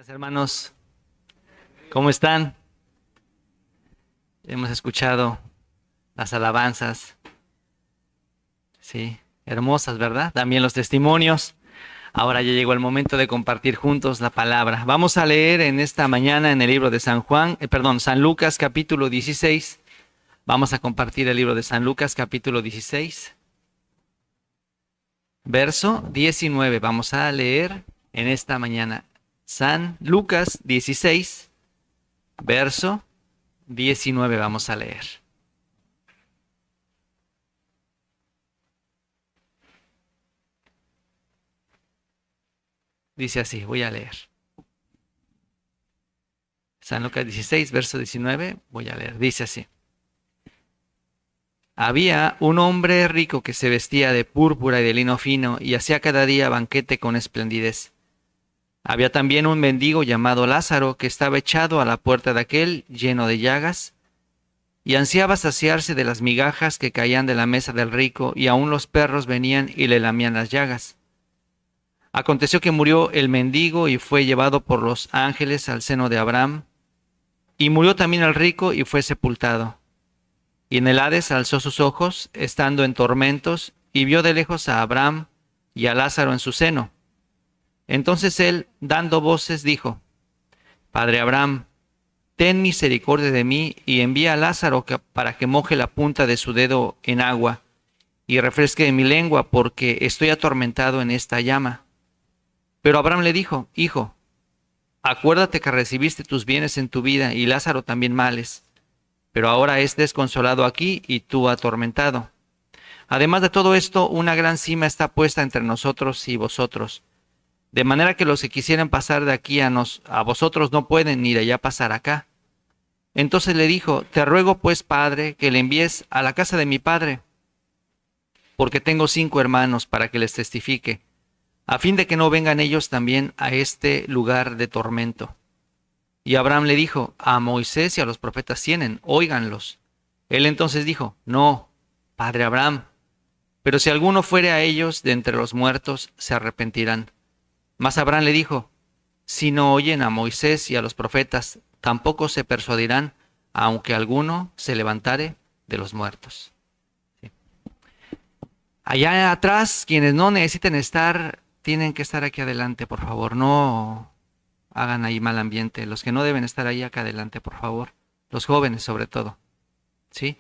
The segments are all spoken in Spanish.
Días, hermanos, ¿cómo están? Hemos escuchado las alabanzas, sí, hermosas, ¿verdad? También los testimonios. Ahora ya llegó el momento de compartir juntos la palabra. Vamos a leer en esta mañana en el libro de San Lucas capítulo 16. Vamos a compartir el libro de San Lucas capítulo 16, verso 19. Vamos a leer en esta mañana San Lucas 16, verso 19 vamos a leer. Dice así, voy a leer. San Lucas 16, verso 19, voy a leer. Dice así. Había un hombre rico que se vestía de púrpura y de lino fino y hacía cada día banquete con esplendidez. Había también un mendigo llamado Lázaro que estaba echado a la puerta de aquel, lleno de llagas, y ansiaba saciarse de las migajas que caían de la mesa del rico, y aun los perros venían y le lamían las llagas. Aconteció que murió el mendigo y fue llevado por los ángeles al seno de Abraham, y murió también el rico y fue sepultado. Y en el Hades alzó sus ojos, estando en tormentos, y vio de lejos a Abraham y a Lázaro en su seno. Entonces él, dando voces, dijo: Padre Abraham, ten misericordia de mí y envía a Lázaro para que moje la punta de su dedo en agua y refresque mi lengua, porque estoy atormentado en esta llama. Pero Abraham le dijo: Hijo, acuérdate que recibiste tus bienes en tu vida y Lázaro también males, pero ahora es desconsolado aquí y tú atormentado. Además de todo esto, una gran sima está puesta entre nosotros y vosotros, de manera que los que quisieran pasar de aquí a vosotros no pueden ni de allá pasar acá. Entonces le dijo: Te ruego pues, padre, que le envíes a la casa de mi padre, porque tengo 5 hermanos, para que les testifique, a fin de que no vengan ellos también a este lugar de tormento. Y Abraham le dijo: A Moisés y a los profetas tienen, óiganlos. Él entonces dijo: No, padre Abraham, pero si alguno fuere a ellos de entre los muertos, se arrepentirán. Mas Abraham le dijo: Si no oyen a Moisés y a los profetas, tampoco se persuadirán, aunque alguno se levantare de los muertos. Sí. Allá atrás, quienes no necesiten estar, tienen que estar aquí adelante, por favor. No hagan ahí mal ambiente. Los que no deben estar ahí acá adelante, por favor. Los jóvenes, sobre todo. ¿Sí?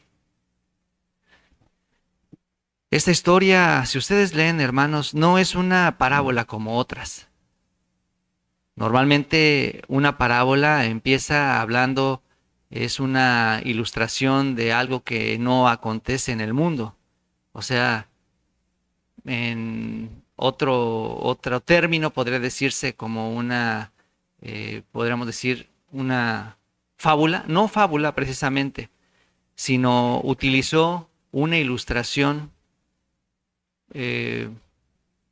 Esta historia, si ustedes leen, hermanos, no es una parábola como otras. Normalmente una parábola empieza hablando, es una ilustración de algo que no acontece en el mundo. O sea, en otro término podría decirse como podríamos decir una fábula, no fábula precisamente, sino utilizó una ilustración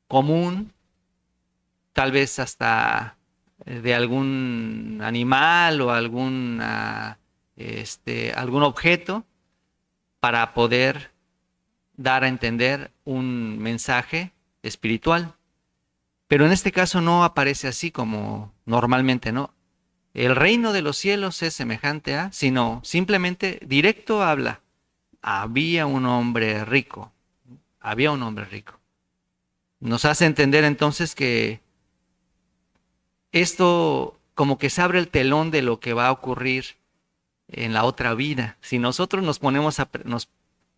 común, tal vez hasta de algún animal o algún objeto, para poder dar a entender un mensaje espiritual. Pero en este caso no aparece así como normalmente, ¿no? El reino de los cielos es semejante a, sino simplemente directo habla. Había un hombre rico. Había un hombre rico. Nos hace entender entonces que esto como que se abre el telón de lo que va a ocurrir en la otra vida. Si nosotros nos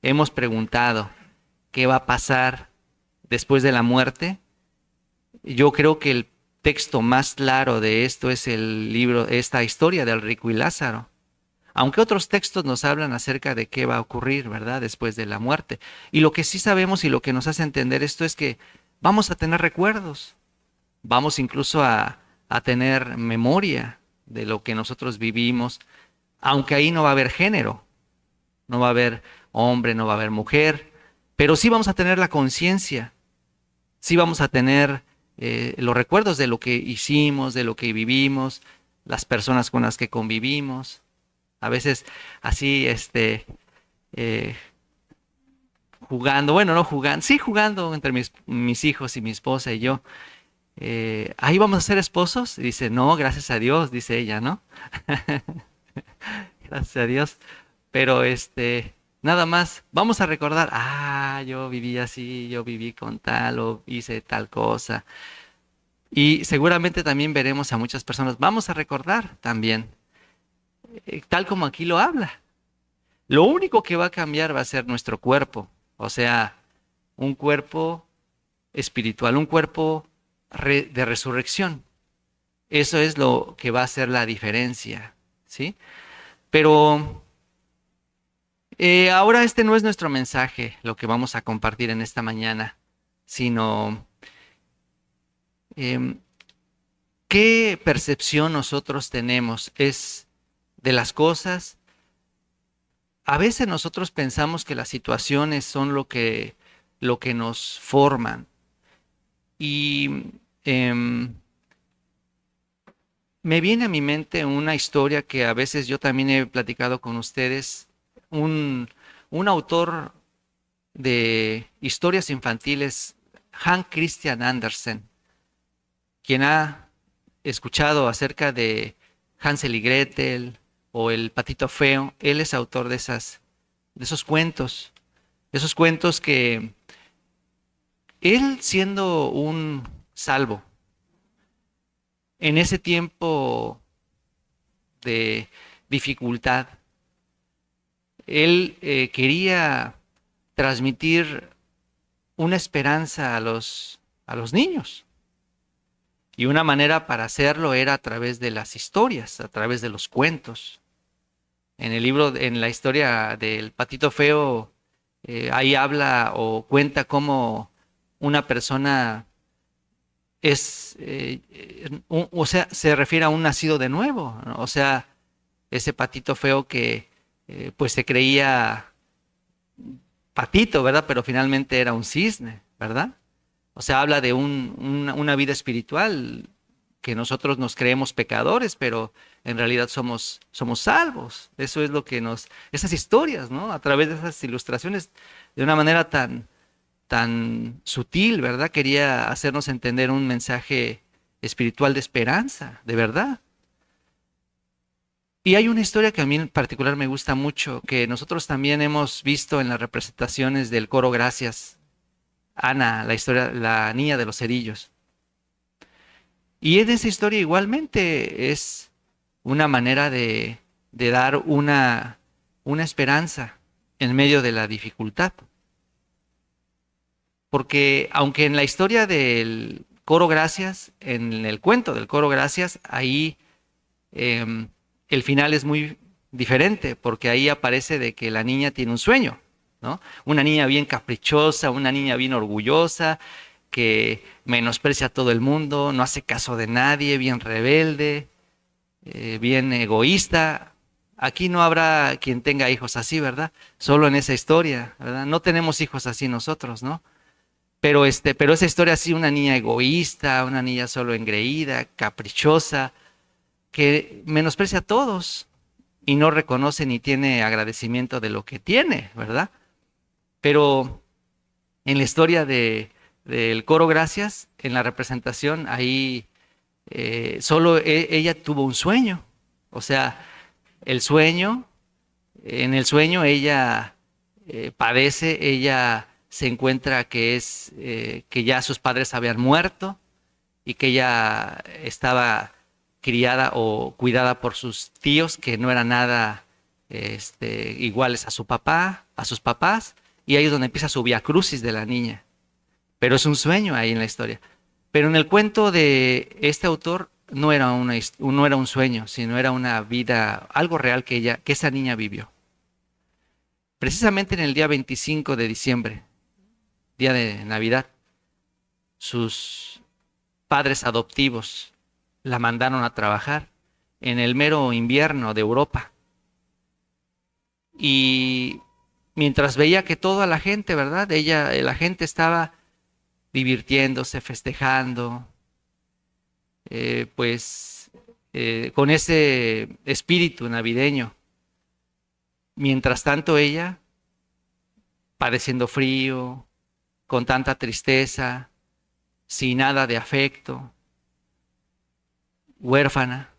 hemos preguntado qué va a pasar después de la muerte, yo creo que el texto más claro de esto es esta historia del rico y Lázaro. Aunque otros textos nos hablan acerca de qué va a ocurrir, ¿verdad?, después de la muerte. Y lo que sí sabemos y lo que nos hace entender esto es que vamos a tener recuerdos, vamos incluso a tener memoria de lo que nosotros vivimos, aunque ahí no va a haber género, no va a haber hombre, no va a haber mujer, pero sí vamos a tener la conciencia, sí vamos a tener los recuerdos de lo que hicimos, de lo que vivimos, las personas con las que convivimos. A veces así, jugando, bueno, no jugando, sí jugando entre mis hijos y mi esposa y yo, ¿Ahí vamos a ser esposos? Y dice, no, gracias a Dios, dice ella, ¿no? Gracias a Dios. Pero nada más, vamos a recordar, yo viví así, yo viví con tal o hice tal cosa. Y seguramente también veremos a muchas personas, vamos a recordar también, tal como aquí lo habla. Lo único que va a cambiar va a ser nuestro cuerpo, o sea, un cuerpo espiritual, un cuerpo de resurrección. Eso es lo que va a hacer la diferencia, ¿sí? Pero ahora este no es nuestro mensaje, lo que vamos a compartir en esta mañana, sino em, qué percepción nosotros tenemos es de las cosas. A veces nosotros pensamos que las situaciones son lo que nos forman. Y me viene a mi mente una historia que a veces yo también he platicado con ustedes. Un, un autor de historias infantiles, Hans Christian Andersen, quien ha escuchado acerca de Hansel y Gretel o El Patito Feo, él es autor de esos cuentos que él siendo un salvo, en ese tiempo de dificultad, él quería transmitir una esperanza a los niños. Y una manera para hacerlo era a través de las historias, a través de los cuentos. En el libro, en la historia del Patito Feo, ahí habla o cuenta cómo una persona o sea, se refiere a un nacido de nuevo, ¿no? O sea, ese patito feo que pues se creía patito, ¿verdad? Pero finalmente era un cisne, ¿verdad? O sea, habla de una vida espiritual que nosotros nos creemos pecadores, pero en realidad somos salvos. Eso es lo que esas historias, ¿no? A través de esas ilustraciones, de una manera tan sutil, ¿verdad? Quería hacernos entender un mensaje espiritual de esperanza, de verdad. Y hay una historia que a mí en particular me gusta mucho, que nosotros también hemos visto en las representaciones del coro Gracias. Ana, la historia, la niña de los cerillos. Y en esa historia igualmente es una manera de dar una esperanza en medio de la dificultad. Porque aunque en la historia del coro Gracias, en el cuento del coro Gracias, ahí el final es muy diferente, porque ahí aparece de que la niña tiene un sueño, ¿no? Una niña bien caprichosa, una niña bien orgullosa, que menosprecia a todo el mundo, no hace caso de nadie, bien rebelde, bien egoísta. Aquí no habrá quien tenga hijos así, ¿verdad? Solo en esa historia, ¿verdad? No tenemos hijos así nosotros, ¿no? Pero esa historia así, una niña egoísta, una niña solo engreída, caprichosa, que menosprecia a todos y no reconoce ni tiene agradecimiento de lo que tiene, ¿verdad? Pero en la historia del coro Gracias, en la representación, ahí solo ella tuvo un sueño. O sea, el sueño, en el sueño ella padece, ella se encuentra que ya sus padres habían muerto y que ella estaba criada o cuidada por sus tíos que no eran nada iguales a su papá, a sus papás, y ahí es donde empieza su vía crucis de la niña. Pero es un sueño ahí en la historia. Pero en el cuento de este autor no era un sueño, sino era una vida, algo real que esa niña vivió. Precisamente en el día 25 de diciembre, día de Navidad, sus padres adoptivos la mandaron a trabajar en el mero invierno de Europa. Y mientras veía que toda la gente, ¿verdad? La gente estaba divirtiéndose, festejando, con ese espíritu navideño. Mientras tanto ella, padeciendo frío, con tanta tristeza, sin nada de afecto, huérfana.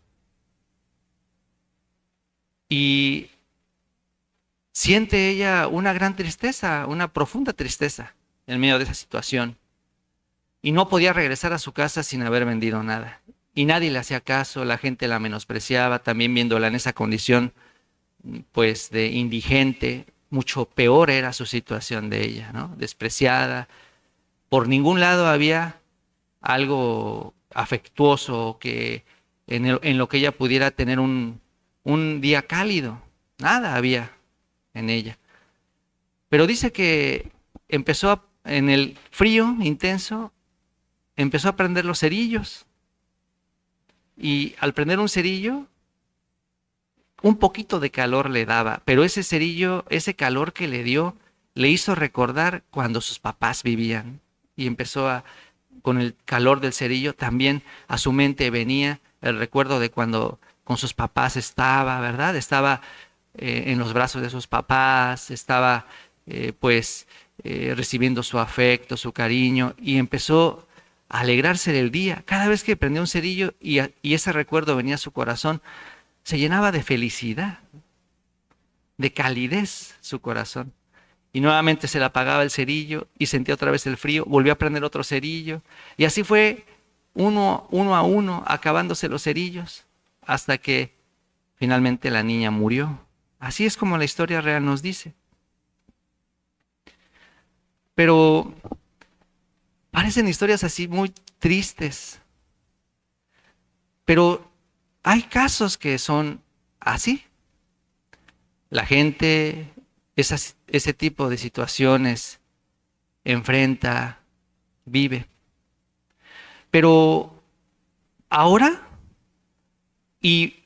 Y siente ella una gran tristeza, una profunda tristeza en medio de esa situación. Y no podía regresar a su casa sin haber vendido nada. Y nadie le hacía caso, la gente la menospreciaba, también viéndola en esa condición, pues, de indigente. Mucho peor era su situación de ella, ¿no? Despreciada. Por ningún lado había algo afectuoso que en lo que ella pudiera tener un día cálido. Nada había en ella. Pero dice que en el frío intenso, empezó a prender los cerillos. Y al prender un cerillo, un poquito de calor le daba, pero ese cerillo, ese calor que le dio, le hizo recordar cuando sus papás vivían. Y con el calor del cerillo, también a su mente venía el recuerdo de cuando con sus papás estaba, ¿verdad? Estaba en los brazos de sus papás, estaba recibiendo su afecto, su cariño, y empezó a alegrarse del día. Cada vez que prendía un cerillo y ese recuerdo venía a su corazón, se llenaba de felicidad, de calidez su corazón. Y nuevamente se le apagaba el cerillo y sentía otra vez el frío, volvió a prender otro cerillo. Y así fue uno a uno, acabándose los cerillos, hasta que finalmente la niña murió. Así es como la historia real nos dice. Pero parecen historias así muy tristes. Pero hay casos que son así. La gente ese tipo de situaciones enfrenta, vive. Pero ahora, y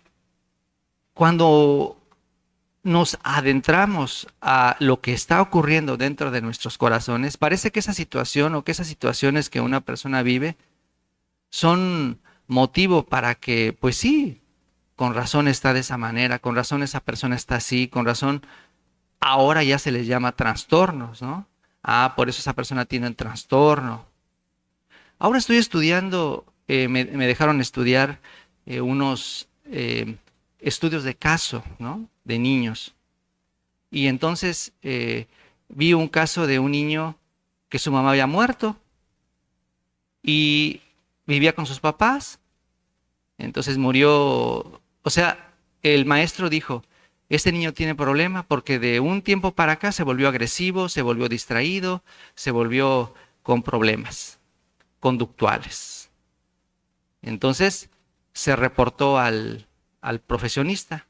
cuando nos adentramos a lo que está ocurriendo dentro de nuestros corazones, parece que esa situación o que esas situaciones que una persona vive son motivo para que, pues sí, con razón está de esa manera, con razón esa persona está así, con razón ahora ya se les llama trastornos, ¿no? Ah, por eso esa persona tiene un trastorno. Ahora estoy estudiando, me dejaron estudiar unos estudios de caso, ¿no? De niños. Y entonces vi un caso de un niño que su mamá había muerto y vivía con sus papás. Entonces murió, o sea, el maestro dijo, este niño tiene problema porque de un tiempo para acá se volvió agresivo, se volvió distraído, se volvió con problemas conductuales. Entonces se reportó al profesionista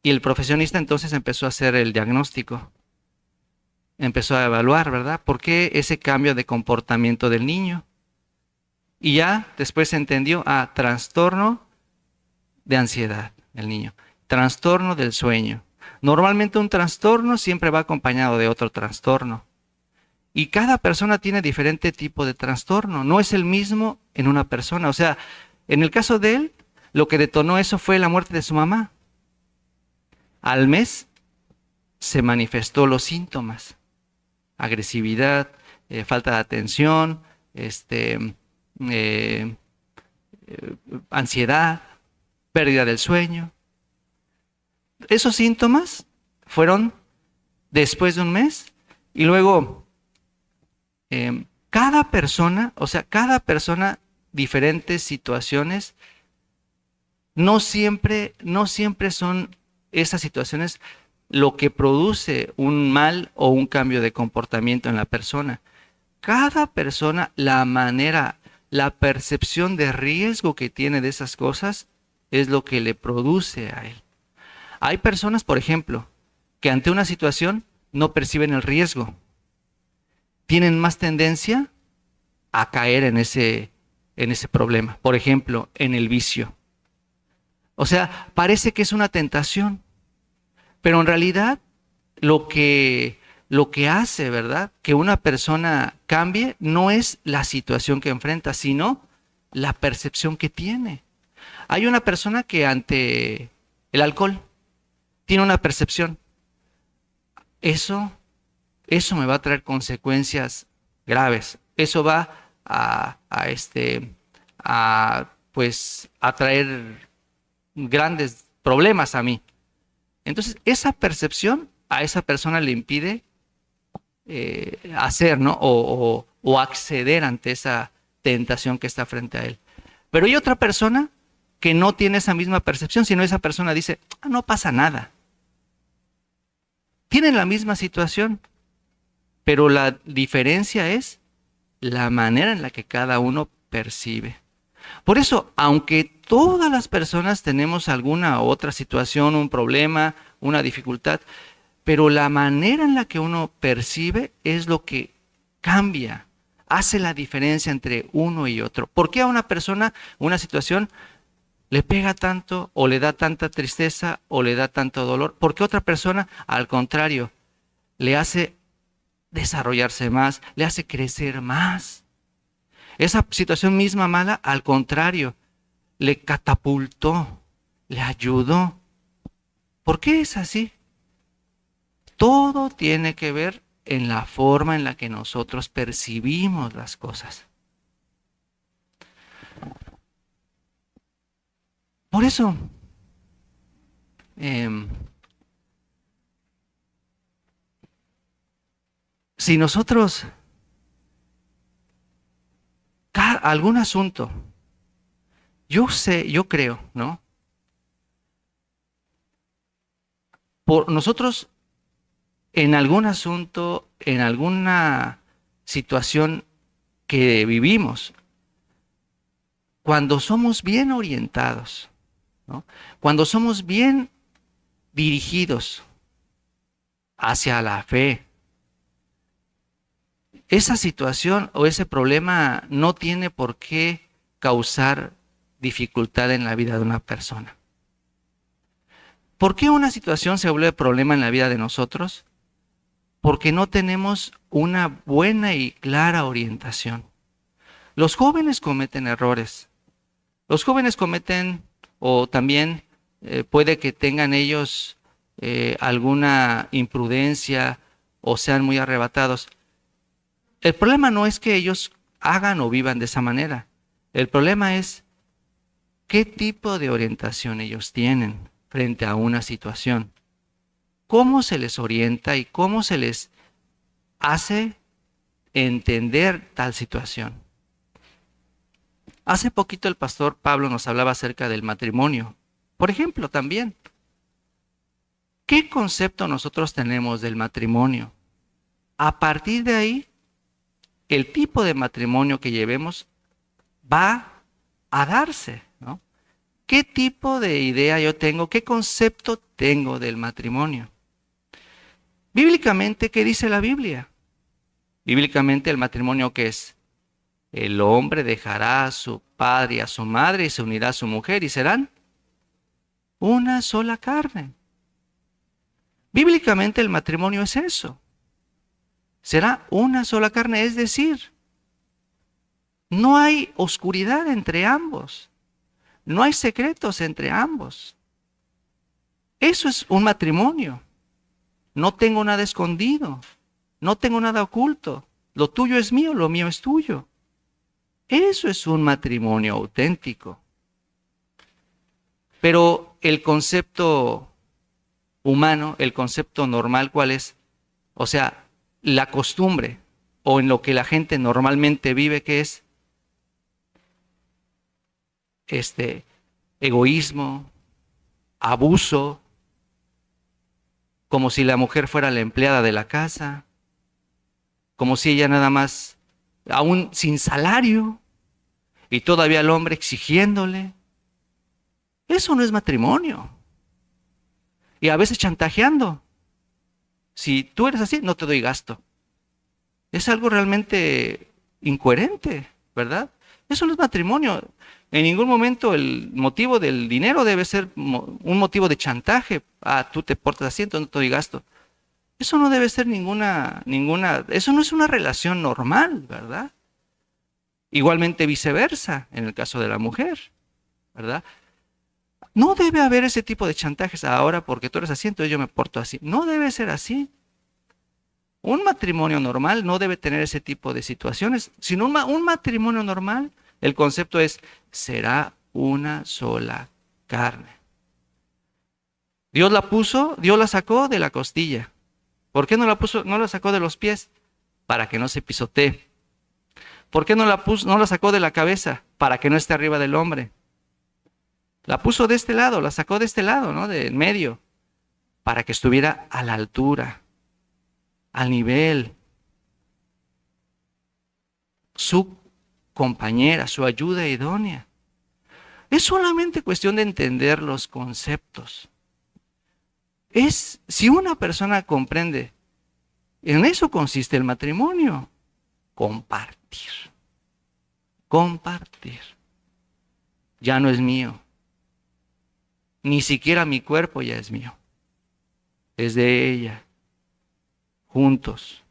y el profesionista entonces empezó a hacer el diagnóstico, empezó a evaluar, ¿verdad? ¿Por qué ese cambio de comportamiento del niño? Y ya después se entendió, trastorno de ansiedad del niño, trastorno del sueño. Normalmente un trastorno siempre va acompañado de otro trastorno. Y cada persona tiene diferente tipo de trastorno, no es el mismo en una persona. O sea, en el caso de él, lo que detonó eso fue la muerte de su mamá. Al mes se manifestó los síntomas, agresividad, falta de atención, ansiedad, pérdida del sueño. Esos síntomas fueron después de un mes y luego cada persona, o sea, cada persona, diferentes situaciones, no siempre son esas situaciones lo que produce un mal o un cambio de comportamiento en la persona. Cada persona, la manera, la percepción de riesgo que tiene de esas cosas es lo que le produce a él. Hay personas, por ejemplo, que ante una situación no perciben el riesgo. Tienen más tendencia a caer en ese problema. Por ejemplo, en el vicio. O sea, parece que es una tentación, pero en realidad lo que hace, ¿verdad?, que una persona cambie no es la situación que enfrenta, sino la percepción que tiene. Hay una persona que ante el alcohol tiene una percepción. Eso me va a traer consecuencias graves. Eso va pues a traer grandes problemas a mí. Entonces, esa percepción a esa persona le impide hacer, ¿no? O acceder ante esa tentación que está frente a él. Pero hay otra persona que no tiene esa misma percepción, sino esa persona dice, no pasa nada. Tienen la misma situación, pero la diferencia es la manera en la que cada uno percibe. Por eso, aunque todas las personas tenemos alguna otra situación, un problema, una dificultad, pero la manera en la que uno percibe es lo que cambia, hace la diferencia entre uno y otro. ¿Por qué a una persona, una situación, le pega tanto o le da tanta tristeza o le da tanto dolor? ¿Por qué otra persona, al contrario, le hace desarrollarse más, le hace crecer más? Esa situación misma mala, al contrario, le catapultó, le ayudó. ¿Por qué es así? Todo tiene que ver en la forma en la que nosotros percibimos las cosas. Por eso, si nosotros, algún asunto, yo creo, ¿no? Por nosotros, en algún asunto, en alguna situación que vivimos, cuando somos bien orientados, ¿no? Cuando somos bien dirigidos hacia la fe, esa situación o ese problema no tiene por qué causar dificultad en la vida de una persona. ¿Por qué una situación se vuelve problema en la vida de nosotros? Porque no tenemos una buena y clara orientación. Los jóvenes cometen errores. Los jóvenes cometen, o también puede que tengan ellos alguna imprudencia o sean muy arrebatados. El problema no es que ellos hagan o vivan de esa manera. El problema es qué tipo de orientación ellos tienen frente a una situación. Cómo se les orienta y cómo se les hace entender tal situación. Hace poquito el pastor Pablo nos hablaba acerca del matrimonio. Por ejemplo, también, ¿qué concepto nosotros tenemos del matrimonio? A partir de ahí, el tipo de matrimonio que llevemos va a darse, ¿no? ¿Qué tipo de idea yo tengo? ¿Qué concepto tengo del matrimonio? Bíblicamente, ¿qué dice la Biblia? Bíblicamente, el matrimonio, ¿qué es? El hombre dejará a su padre y a su madre y se unirá a su mujer y serán una sola carne. Bíblicamente, el matrimonio es eso. Será una sola carne, es decir, no hay oscuridad entre ambos, no hay secretos entre ambos. Eso es un matrimonio. No tengo nada escondido, no tengo nada oculto. Lo tuyo es mío, lo mío es tuyo. Eso es un matrimonio auténtico. Pero el concepto humano, el concepto normal, ¿cuál es? O sea, la costumbre o en lo que la gente normalmente vive, ¿qué es? Egoísmo, abuso, como si la mujer fuera la empleada de la casa, como si ella nada más, aún sin salario, y todavía el hombre exigiéndole. Eso no es matrimonio. Y a veces chantajeando. Si tú eres así, no te doy gasto. Es algo realmente incoherente, ¿verdad? Eso no es matrimonio. En ningún momento el motivo del dinero debe ser un motivo de chantaje. Tú te portas así, entonces no te doy gasto. Eso no debe ser eso no es una relación normal, ¿verdad? Igualmente viceversa, en el caso de la mujer, ¿verdad? No debe haber ese tipo de chantajes ahora porque tú eres así, entonces yo me porto así. No debe ser así. Un matrimonio normal no debe tener ese tipo de situaciones, sino un matrimonio normal, el concepto es, será una sola carne. Dios la puso, Dios la sacó de la costilla. ¿Por qué no la puso, no la sacó de los pies? Para que no se pisotee. ¿Por qué no la sacó de la cabeza? Para que no esté arriba del hombre. La puso de este lado, la sacó de este lado, ¿no? De en medio, para que estuviera a la altura, al nivel. Su compañera, su ayuda idónea. Es solamente cuestión de entender los conceptos. Si una persona comprende, en eso consiste el matrimonio, compartir. Compartir. Ya no es mío. Ni siquiera mi cuerpo ya es mío. Es de ella. Juntos.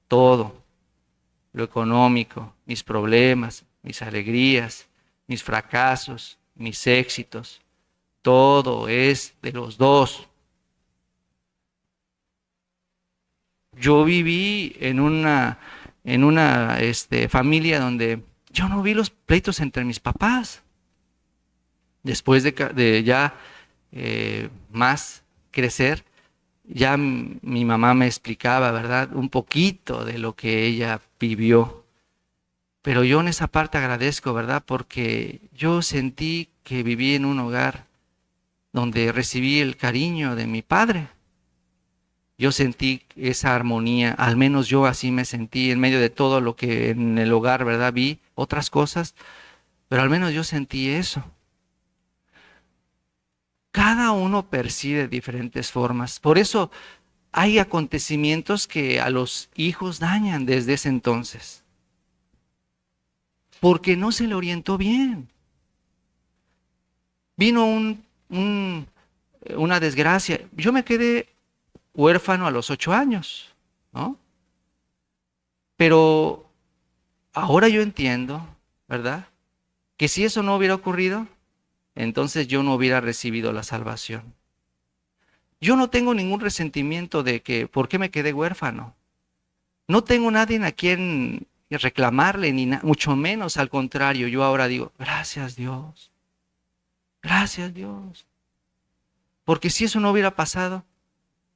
Todo. Lo económico, mis problemas, mis alegrías, mis fracasos, mis éxitos. Todo es de los dos. Yo viví en una familia donde yo no vi los pleitos entre mis papás. Después de ya más crecer, ya mi mamá me explicaba, ¿verdad? Un poquito de lo que ella vivió. Pero yo en esa parte agradezco, ¿verdad? Porque yo sentí que viví en un hogar donde recibí el cariño de mi padre. Yo sentí esa armonía, al menos yo así me sentí en medio de todo lo que en el hogar, ¿verdad? Vi otras cosas, pero al menos yo sentí eso. Cada uno percibe de diferentes formas. Por eso hay acontecimientos que a los hijos dañan desde ese entonces. Porque no se le orientó bien. Vino una desgracia. Yo me quedé huérfano a los 8 años, ¿no? Pero ahora yo entiendo, ¿verdad? Que si eso no hubiera ocurrido, entonces yo no hubiera recibido la salvación. Yo no tengo ningún resentimiento de que, ¿por qué me quedé huérfano? No tengo nadie a quien reclamarle, ni mucho menos, al contrario, yo ahora digo, gracias Dios, gracias Dios. Porque si eso no hubiera pasado,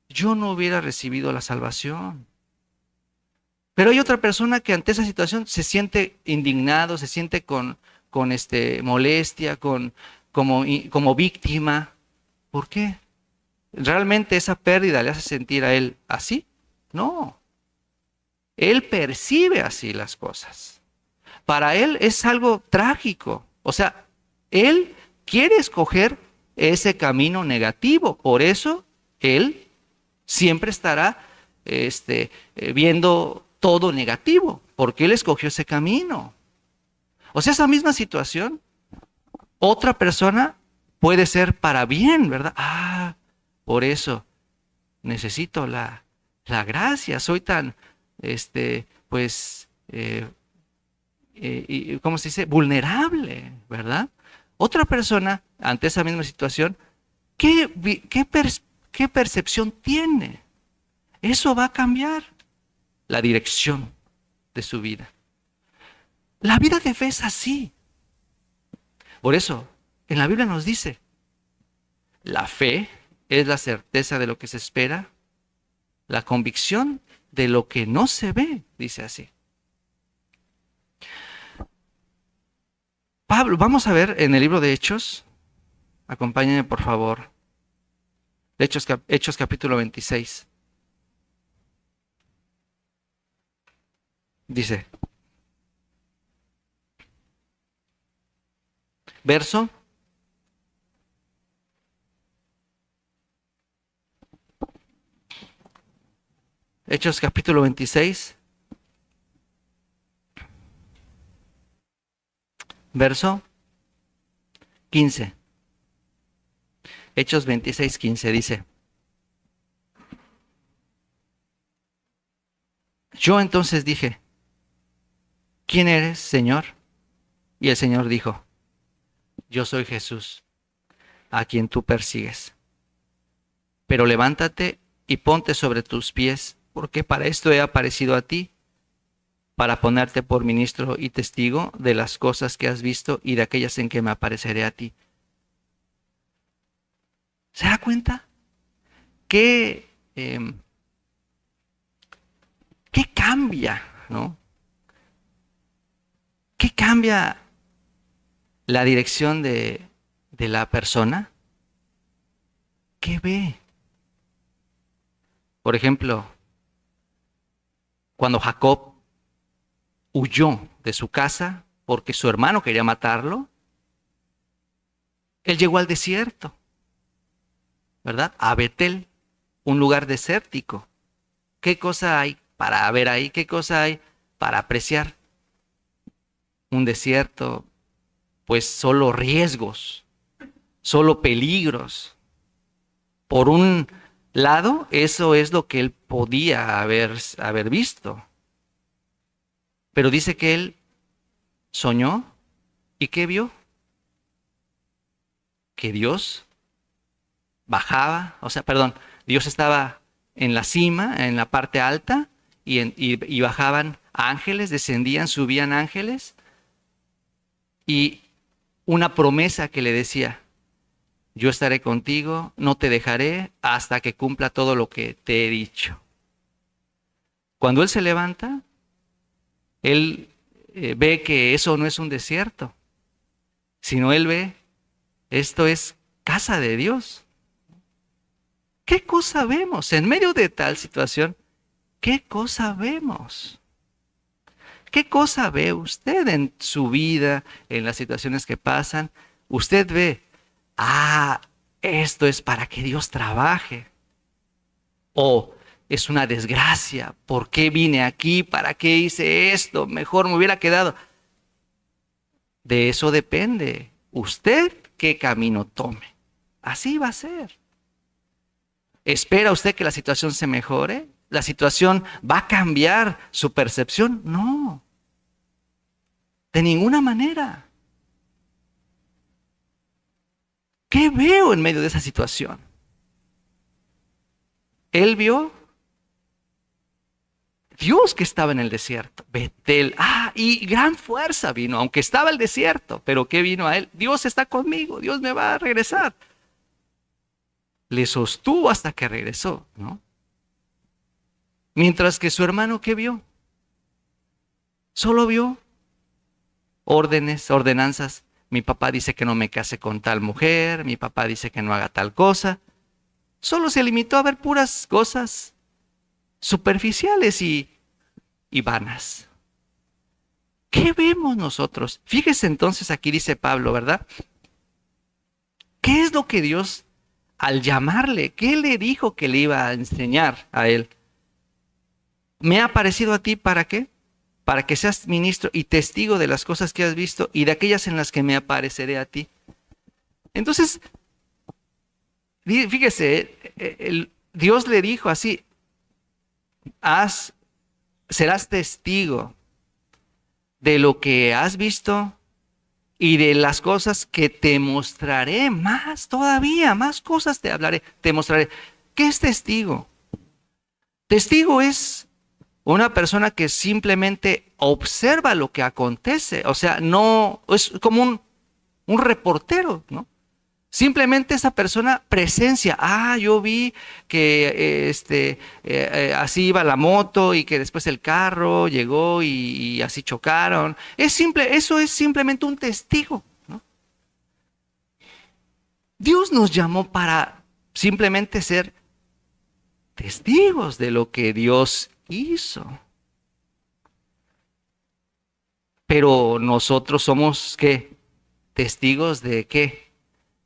yo no hubiera recibido la salvación. Pero hay otra persona que ante esa situación se siente indignado, se siente con molestia, como víctima. ¿Por qué? ¿Realmente esa pérdida le hace sentir a él así? No. Él percibe así las cosas. Para él es algo trágico. O sea, él quiere escoger ese camino negativo. Por eso él siempre estará viendo todo negativo, porque él escogió ese camino. O sea, esa misma situación, otra persona puede ser para bien, ¿verdad? Por eso necesito la gracia, soy tan, ¿cómo se dice? Vulnerable, ¿verdad? Otra persona, ante esa misma situación, ¿qué percepción tiene? Eso va a cambiar la dirección de su vida. La vida de fe es así. Por eso, en la Biblia nos dice, la fe es la certeza de lo que se espera, la convicción de lo que no se ve, dice así. Pablo, vamos a ver en el libro de Hechos, acompáñenme por favor, Hechos capítulo 26. Dice, verso Hechos capítulo 26, verso 15. Hechos 26, 15 dice, yo entonces dije, ¿quién eres, Señor? Y el Señor dijo, yo soy Jesús, a quien tú persigues. Pero levántate y ponte sobre tus pies porque para esto he aparecido a ti, para ponerte por ministro y testigo de las cosas que has visto y de aquellas en que me apareceré a ti. ¿Se da cuenta? ¿Qué, qué cambia, no? ¿Qué cambia la dirección de la persona? ¿Qué ve? Por ejemplo, cuando Jacob huyó de su casa porque su hermano quería matarlo, él llegó al desierto, ¿verdad? A Betel, un lugar desértico. ¿Qué cosa hay para ver ahí? ¿Qué cosa hay para apreciar? Un desierto, pues solo riesgos, solo peligros. Por un lado, eso es lo que él podía haber visto. Pero dice que él soñó y ¿qué vio? Que Dios bajaba, Dios estaba en la cima, en la parte alta, y bajaban ángeles, descendían, subían ángeles, y una promesa que le decía: yo estaré contigo, no te dejaré hasta que cumpla todo lo que te he dicho. Cuando él se levanta, él ve que eso no es un desierto, sino él ve, esto es casa de Dios. ¿Qué cosa vemos en medio de tal situación? ¿Qué cosa vemos? ¿Qué cosa ve usted en su vida, en las situaciones que pasan? Usted ve, esto es para que Dios trabaje. O es una desgracia. ¿Por qué vine aquí? ¿Para qué hice esto? Mejor me hubiera quedado. De eso depende usted qué camino tome. Así va a ser. ¿Espera usted que la situación se mejore? ¿La situación va a cambiar su percepción? No. De ninguna manera. ¿Qué veo en medio de esa situación? Él vio Dios que estaba en el desierto, Betel, y gran fuerza vino, aunque estaba el desierto, pero ¿qué vino a él? Dios está conmigo, Dios me va a regresar. Le sostuvo hasta que regresó, ¿no? Mientras que su hermano, ¿qué vio? Solo vio órdenes, ordenanzas. Mi papá dice que no me case con tal mujer, mi papá dice que no haga tal cosa. Solo se limitó a ver puras cosas superficiales y vanas. ¿Qué vemos nosotros? Fíjese entonces, aquí dice Pablo, ¿verdad? ¿Qué es lo que Dios, al llamarle, qué le dijo que le iba a enseñar a él? ¿Me ha aparecido a ti para qué? Para que seas ministro y testigo de las cosas que has visto y de aquellas en las que me apareceré a ti. Entonces, fíjese, Dios le dijo así: serás testigo de lo que has visto y de las cosas que te mostraré, más todavía, más cosas te hablaré, te mostraré. ¿Qué es testigo? Testigo es una persona que simplemente observa lo que acontece, o sea, no es como un reportero, ¿no? Simplemente esa persona presencia. Yo vi que así iba la moto y que después el carro llegó y así chocaron. Eso es simplemente un testigo, ¿no? Dios nos llamó para simplemente ser testigos de lo que Dios hizo. Pero nosotros somos, ¿qué? Testigos de qué?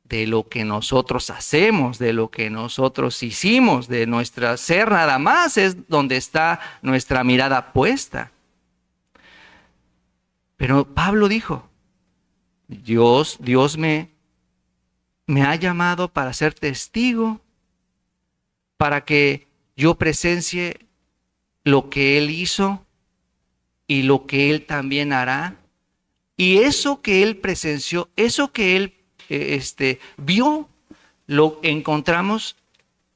De lo que nosotros hacemos, de lo que nosotros hicimos, de nuestra ser nada más es donde está nuestra mirada puesta. Pero Pablo dijo, Dios me ha llamado para ser testigo, para que yo presencie lo que Él hizo y lo que Él también hará. Y eso que Él presenció, eso que Él vio, lo encontramos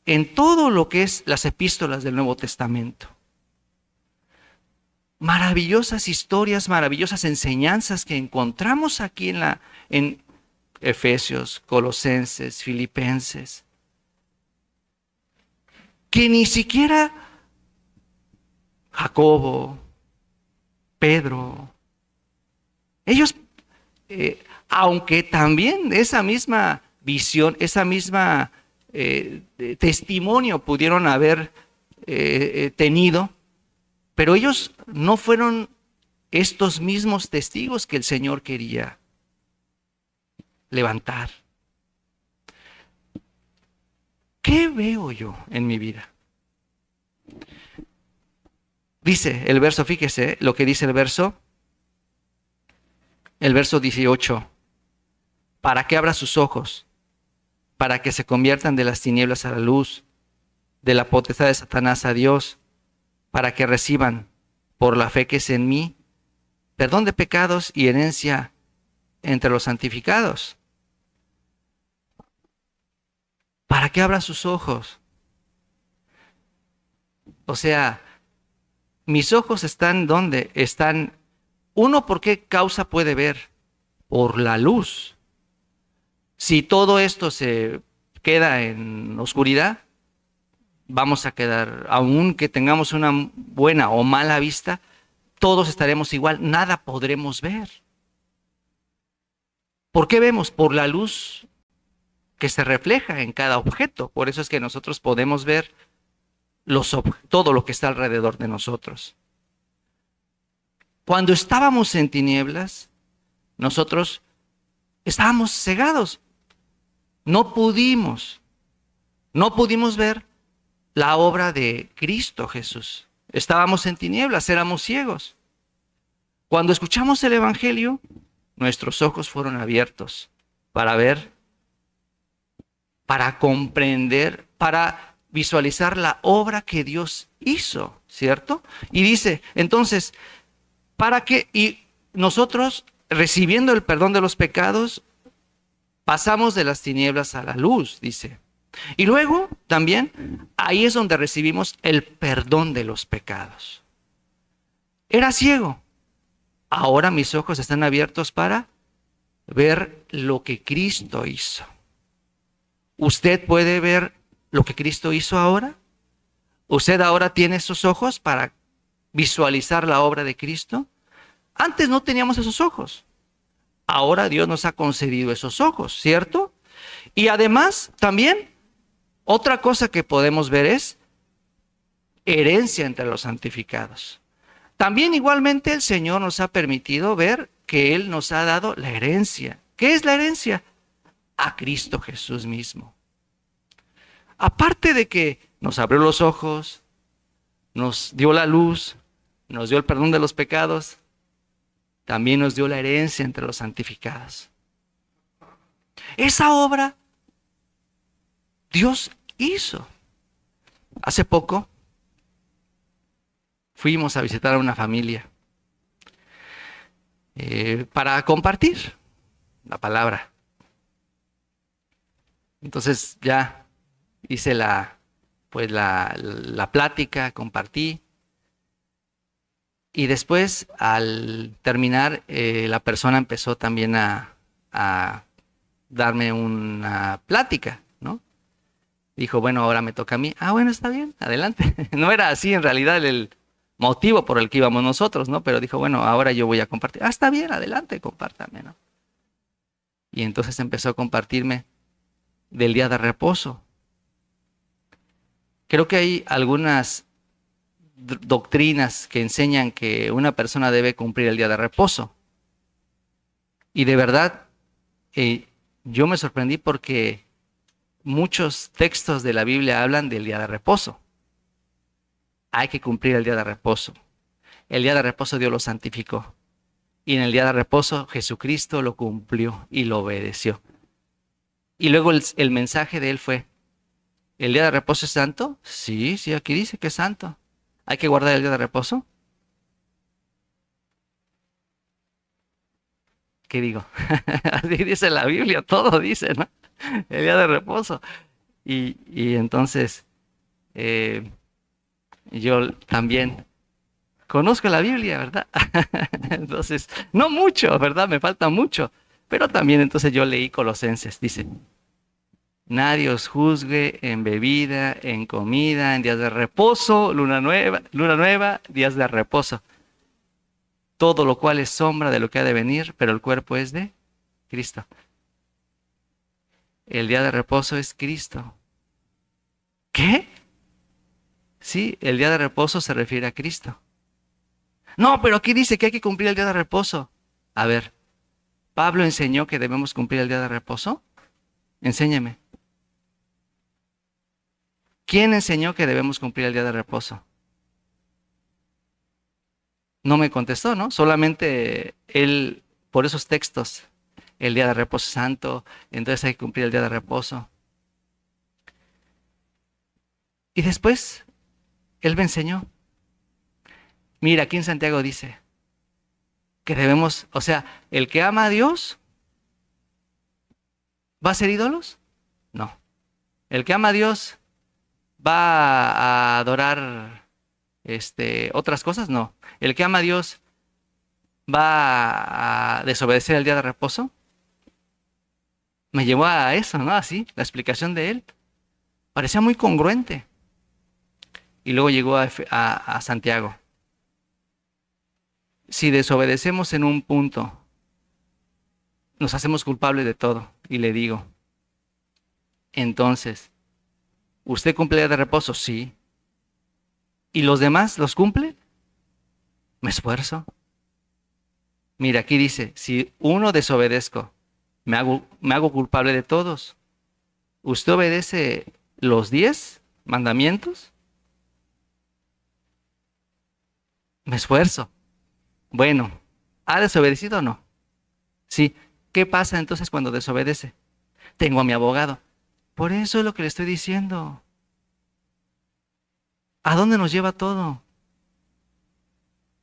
en todo lo que es las epístolas del Nuevo Testamento. Maravillosas historias, maravillosas enseñanzas que encontramos aquí en Efesios, Colosenses, Filipenses, que ni siquiera Jacobo, Pedro, ellos, aunque también esa misma visión, esa misma testimonio pudieron haber tenido, pero ellos no fueron estos mismos testigos que el Señor quería levantar. ¿Qué veo yo en mi vida? Dice el verso, fíjese lo que dice el verso 18. Para que abra sus ojos, para que se conviertan de las tinieblas a la luz, de la potestad de Satanás a Dios, para que reciban, por la fe que es en mí, perdón de pecados y herencia entre los santificados. Para que abra sus ojos. O sea, mis ojos están ¿dónde? Están, uno, ¿por qué causa puede ver? Por la luz. Si todo esto se queda en oscuridad, vamos a quedar, aunque tengamos una buena o mala vista, todos estaremos igual, nada podremos ver. ¿Por qué vemos? Por la luz que se refleja en cada objeto. Por eso es que nosotros podemos ver todo lo que está alrededor de nosotros. Cuando estábamos en tinieblas, nosotros estábamos cegados. No pudimos ver la obra de Cristo Jesús. Estábamos en tinieblas, éramos ciegos. Cuando escuchamos el Evangelio, nuestros ojos fueron abiertos para ver, para comprender, para visualizar la obra que Dios hizo, ¿cierto? Y dice, entonces, para que, y nosotros, recibiendo el perdón de los pecados, pasamos de las tinieblas a la luz, dice. Y luego, también, ahí es donde recibimos el perdón de los pecados. Era ciego. Ahora mis ojos están abiertos para ver lo que Cristo hizo. ¿Usted puede ver lo que Cristo hizo ahora? ¿Usted ahora tiene esos ojos para visualizar la obra de Cristo? Antes no teníamos esos ojos. Ahora Dios nos ha concedido esos ojos, ¿cierto? Y además, también, otra cosa que podemos ver es herencia entre los santificados. También igualmente el Señor nos ha permitido ver que Él nos ha dado la herencia. ¿Qué es la herencia? A Cristo Jesús mismo. Aparte de que nos abrió los ojos, nos dio la luz, nos dio el perdón de los pecados, también nos dio la herencia entre los santificados. Esa obra Dios hizo. Hace poco fuimos a visitar a una familia para compartir la palabra. Entonces ya hice la plática, compartí. Y después, al terminar, la persona empezó también a darme una plática, ¿no? Dijo, bueno, ahora me toca a mí. Ah, bueno, está bien, adelante. No era así en realidad el motivo por el que íbamos nosotros, ¿no? Pero dijo, bueno, ahora yo voy a compartir. Ah, está bien, adelante, compártame, ¿no? Y entonces empezó a compartirme del día de reposo. Creo que hay algunas doctrinas que enseñan que una persona debe cumplir el día de reposo. Y de verdad, yo me sorprendí porque muchos textos de la Biblia hablan del día de reposo. Hay que cumplir el día de reposo. El día de reposo Dios lo santificó. Y en el día de reposo Jesucristo lo cumplió y lo obedeció. Y luego el mensaje de él fue, ¿el día de reposo es santo? Sí, aquí dice que es santo. ¿Hay que guardar el día de reposo? ¿Qué digo? Así dice la Biblia, todo dice, ¿no? El día de reposo. Y entonces yo también conozco la Biblia, ¿verdad? Entonces, no mucho, ¿verdad? Me falta mucho. Pero también entonces yo leí Colosenses, dice, nadie os juzgue en bebida, en comida, en días de reposo, luna nueva, días de reposo. Todo lo cual es sombra de lo que ha de venir, pero el cuerpo es de Cristo. El día de reposo es Cristo. ¿Qué? Sí, el día de reposo se refiere a Cristo. No, pero aquí dice que hay que cumplir el día de reposo. A ver, ¿Pablo enseñó que debemos cumplir el día de reposo? Enséñeme. ¿Quién enseñó que debemos cumplir el día de reposo? No me contestó, ¿no? Solamente él, por esos textos, el día de reposo santo, entonces hay que cumplir el día de reposo. Y después, él me enseñó. Mira, aquí en Santiago dice que debemos, o sea, el que ama a Dios, ¿va a ser ídolos? No. El que ama a Dios, ¿va a adorar otras cosas? No. El que ama a Dios, ¿va a desobedecer el día de reposo? Me llevó a eso, ¿no? Así, la explicación de él. Parecía muy congruente. Y luego llegó a Santiago. Si desobedecemos en un punto, nos hacemos culpables de todo. Y le digo, entonces, ¿usted cumple el día de reposo? Sí. ¿Y los demás los cumple? Me esfuerzo. Mira, aquí dice, si uno desobedezco, me hago culpable de todos. ¿Usted obedece los 10 mandamientos? Me esfuerzo. Bueno, ¿ha desobedecido o no? Sí. ¿Qué pasa entonces cuando desobedece? Tengo a mi abogado. Por eso es lo que le estoy diciendo. ¿A dónde nos lleva todo?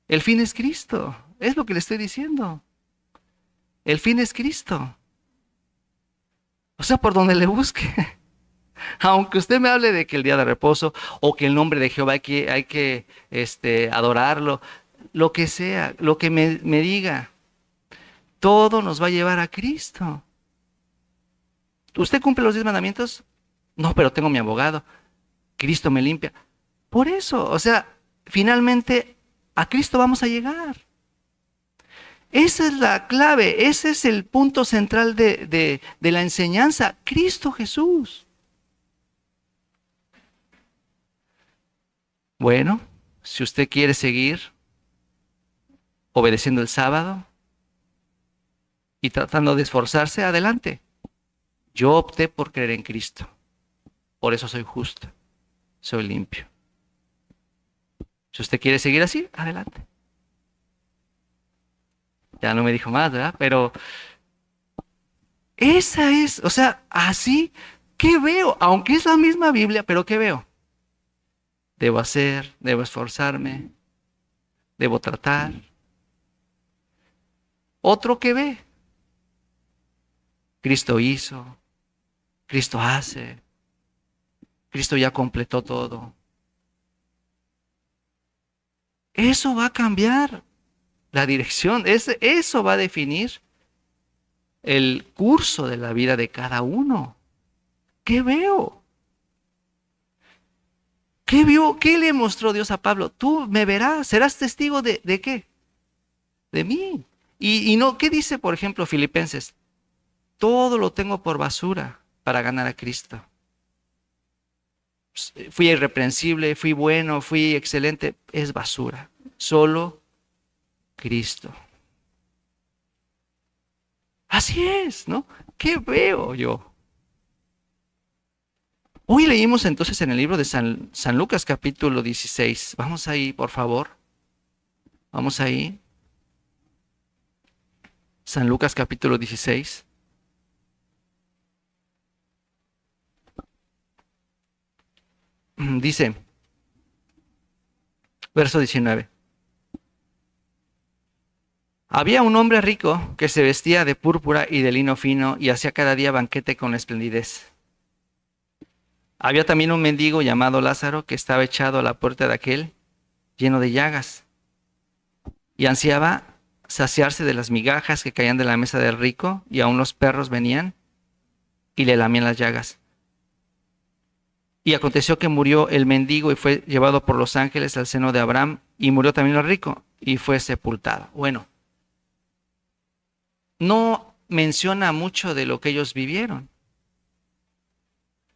El fin es Cristo. Es lo que le estoy diciendo. El fin es Cristo. O sea, por donde le busque. Aunque usted me hable de que el día de reposo o que el nombre de Jehová hay que adorarlo, lo que sea, lo que me diga, todo nos va a llevar a Cristo. ¿Usted cumple los 10 mandamientos? No, pero tengo mi abogado. Cristo me limpia. Por eso, o sea, finalmente a Cristo vamos a llegar. Esa es la clave, ese es el punto central de la enseñanza, Cristo Jesús. Bueno, si usted quiere seguir obedeciendo el sábado y tratando de esforzarse, adelante. Yo opté por creer en Cristo. Por eso soy justo, soy limpio. Si usted quiere seguir así, adelante. Ya no me dijo más, ¿verdad? Pero esa es, o sea, así, ¿qué veo? Aunque es la misma Biblia, pero ¿qué veo? Debo hacer, debo esforzarme, debo tratar. Otro que ve, Cristo hizo, Cristo hace, Cristo ya completó todo. Eso va a cambiar la dirección, eso va a definir el curso de la vida de cada uno. ¿Qué veo? ¿Qué vio? ¿Qué le mostró Dios a Pablo? Tú me verás, serás testigo de qué? De mí. Y no, ¿qué dice, por ejemplo, Filipenses? Todo lo tengo por basura para ganar a Cristo. Fui irreprensible, fui bueno, fui excelente. Es basura. Solo Cristo. Así es, ¿no? ¿Qué veo yo? Hoy leímos entonces en el libro de San Lucas capítulo 16. Vamos ahí, por favor. Vamos ahí. San Lucas capítulo 16. Dice, verso 19. Había un hombre rico que se vestía de púrpura y de lino fino y hacía cada día banquete con esplendidez. Había también un mendigo llamado Lázaro que estaba echado a la puerta de aquel, lleno de llagas, y ansiaba saciarse de las migajas que caían de la mesa del rico, y aun los perros venían y le lamían las llagas. Y aconteció que murió el mendigo y fue llevado por los ángeles al seno de Abraham, y murió también el rico y fue sepultado. Bueno, no menciona mucho de lo que ellos vivieron.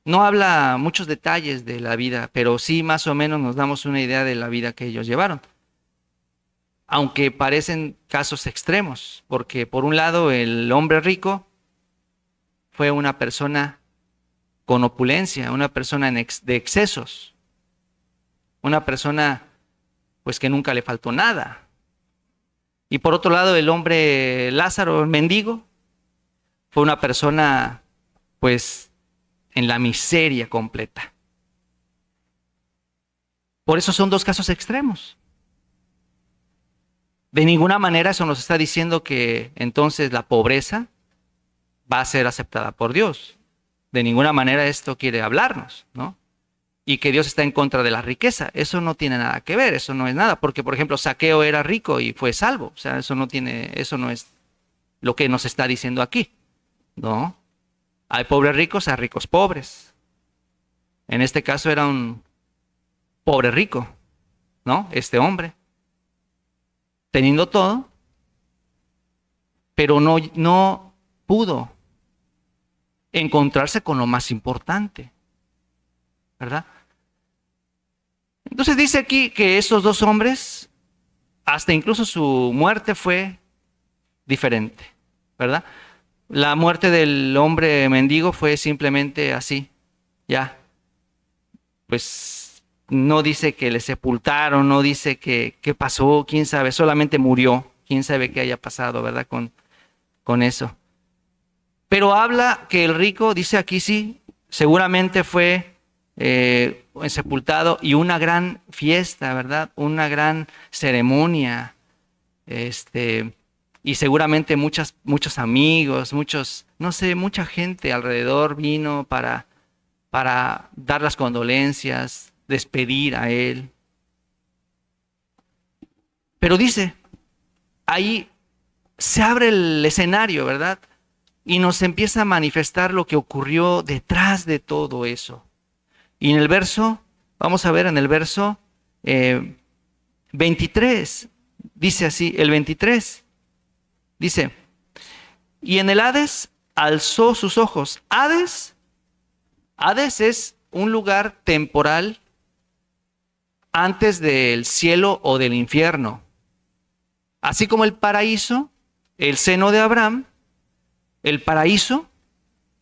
No habla muchos detalles de la vida, pero sí más o menos nos damos una idea de la vida que ellos llevaron. Aunque parecen casos extremos, porque por un lado el hombre rico fue una persona con opulencia, una persona de excesos, una persona pues que nunca le faltó nada. Y por otro lado el hombre Lázaro, el mendigo, fue una persona pues en la miseria completa. Por eso son dos casos extremos. De ninguna manera eso nos está diciendo que entonces la pobreza va a ser aceptada por Dios. De ninguna manera esto quiere hablarnos, ¿no? Y que Dios está en contra de la riqueza. Eso no tiene nada que ver, eso no es nada. Porque, por ejemplo, Zaqueo era rico y fue salvo. O sea, eso no es lo que nos está diciendo aquí, ¿no? Hay pobres ricos, hay ricos pobres. En este caso era un pobre rico, ¿no? Este hombre. Teniendo todo, pero no pudo encontrarse con lo más importante, ¿verdad? Entonces dice aquí que esos dos hombres, hasta incluso su muerte fue diferente, ¿verdad? La muerte del hombre mendigo fue simplemente así, ya. Pues no dice que le sepultaron, no dice qué pasó, quién sabe, solamente murió, quién sabe qué haya pasado, ¿verdad? Con eso. Pero habla que el rico, dice aquí sí, seguramente fue sepultado y una gran fiesta, ¿verdad? Una gran ceremonia, y seguramente muchos amigos, no sé, mucha gente alrededor vino para dar las condolencias, despedir a él. Pero dice, ahí se abre el escenario, ¿verdad? Y nos empieza a manifestar lo que ocurrió detrás de todo eso. Y en el verso, vamos a ver en el verso 23, dice así, el 23, dice, y en el Hades alzó sus ojos. Hades es un lugar temporal antes del cielo o del infierno. Así como el paraíso, el seno de Abraham, el paraíso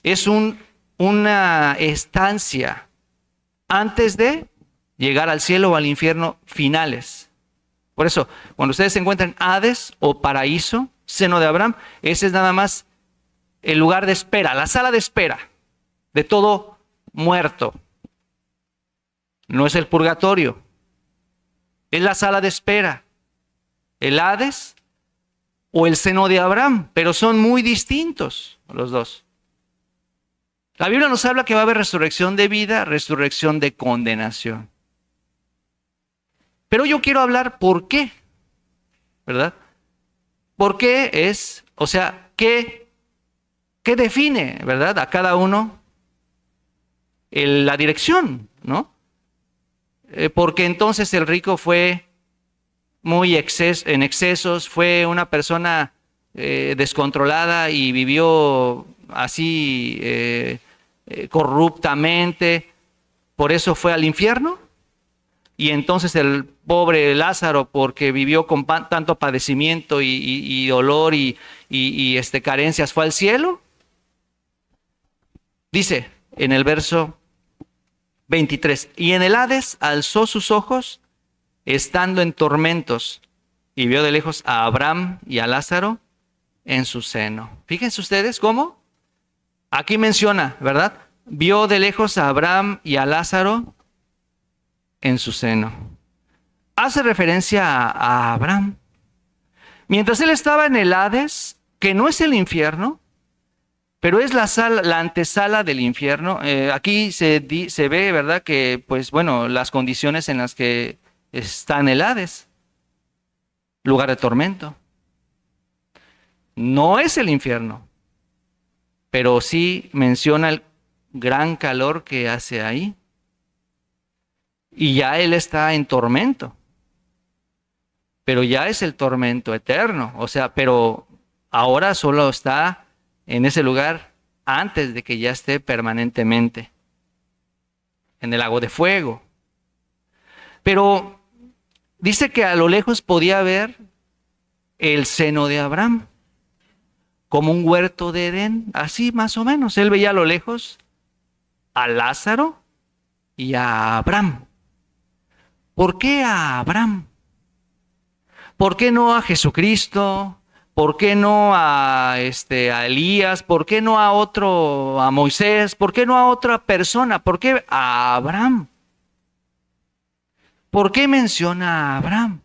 es una estancia antes de llegar al cielo o al infierno finales. Por eso, cuando ustedes se encuentran Hades o paraíso, seno de Abraham, ese es nada más el lugar de espera, la sala de espera de todo muerto. No es el purgatorio, es la sala de espera. El Hades o el seno de Abraham, pero son muy distintos los dos. La Biblia nos habla que va a haber resurrección de vida, resurrección de condenación. Pero yo quiero hablar por qué, ¿verdad? ¿Por qué es, o sea, qué define, ¿verdad? A cada uno la dirección, ¿no? Porque entonces el rico fue muy en excesos, fue una persona descontrolada y vivió así corruptamente, por eso fue al infierno. Y entonces el pobre Lázaro, porque vivió con tanto padecimiento y dolor y carencias, fue al cielo. Dice en el verso 23, y en el Hades alzó sus ojos estando en tormentos y vio de lejos a Abraham y a Lázaro en su seno. Fíjense ustedes cómo aquí menciona, ¿verdad? Vio de lejos a Abraham y a Lázaro en su seno. Hace referencia a Abraham. Mientras él estaba en el Hades, que no es el infierno, pero es la antesala del infierno. Aquí se ve, ¿verdad? Que, pues bueno, las condiciones en las que está en el Hades, lugar de tormento. No es el infierno, pero sí menciona el gran calor que hace ahí. Y ya él está en tormento, pero ya es el tormento eterno. O sea, pero ahora solo está en ese lugar antes de que ya esté permanentemente en el lago de fuego. Pero dice que a lo lejos podía ver el seno de Abraham, como un huerto de Edén, así más o menos. Él veía a lo lejos a Lázaro y a Abraham. ¿Por qué a Abraham? ¿Por qué no a Jesucristo? ¿Por qué no a Elías? ¿Por qué no a otro, a Moisés? ¿Por qué no a otra persona? ¿Por qué a Abraham? ¿Por qué menciona a Abraham?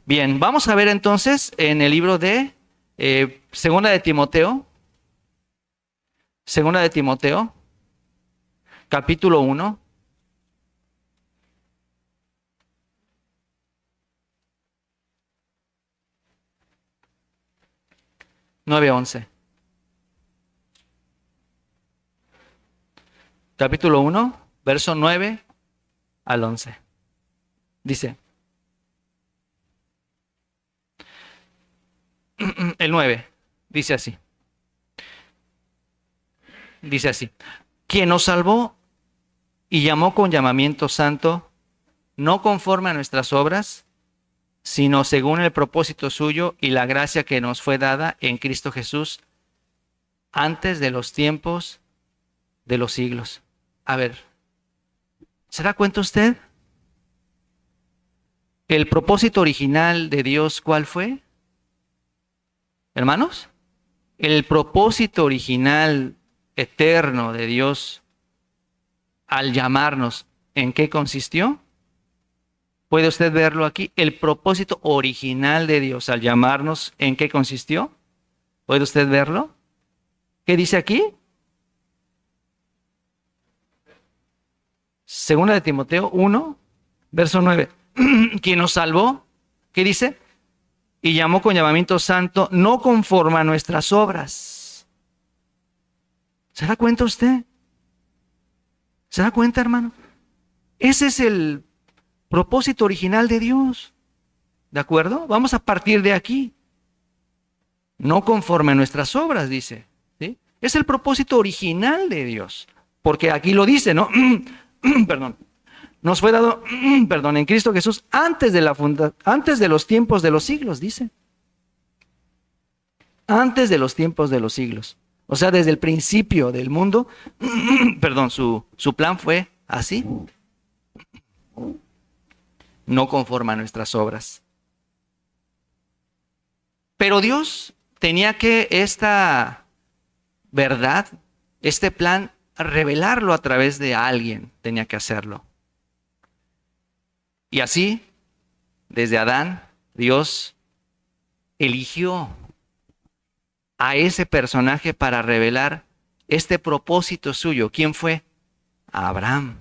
Bien, vamos a ver entonces en el libro de Segunda de Timoteo, capítulo 1. 9-11. Capítulo 1, verso 9 al 11. Dice, el 9, dice así. Dice así. Quien nos salvó y llamó con llamamiento santo, no conforme a nuestras obras, sino según el propósito suyo y la gracia que nos fue dada en Cristo Jesús antes de los tiempos de los siglos. A ver, ¿se da cuenta usted? ¿El propósito original de Dios cuál fue? Hermanos, el propósito original eterno de Dios al llamarnos, ¿en qué consistió? ¿Puede usted verlo aquí? El propósito original de Dios al llamarnos, ¿en qué consistió? ¿Puede usted verlo? ¿Qué dice aquí? Segunda de Timoteo 1, verso 9. Quien nos salvó, ¿qué dice? Y llamó con llamamiento santo, no conforme a nuestras obras. ¿Se da cuenta usted? ¿Se da cuenta, hermano? Ese es el propósito original de Dios. ¿De acuerdo? Vamos a partir de aquí. No conforme a nuestras obras, dice. ¿Sí? Es el propósito original de Dios. Porque aquí lo dice, ¿no? Perdón. Nos fue dado, perdón, en Cristo Jesús antes de los tiempos de los siglos, dice. Antes de los tiempos de los siglos. O sea, desde el principio del mundo, perdón, su plan fue así. No conforme a nuestras obras. Pero Dios tenía que esta verdad, este plan, revelarlo a través de alguien. Tenía que hacerlo. Y así, desde Adán, Dios eligió a ese personaje para revelar este propósito suyo. ¿Quién fue? Abraham.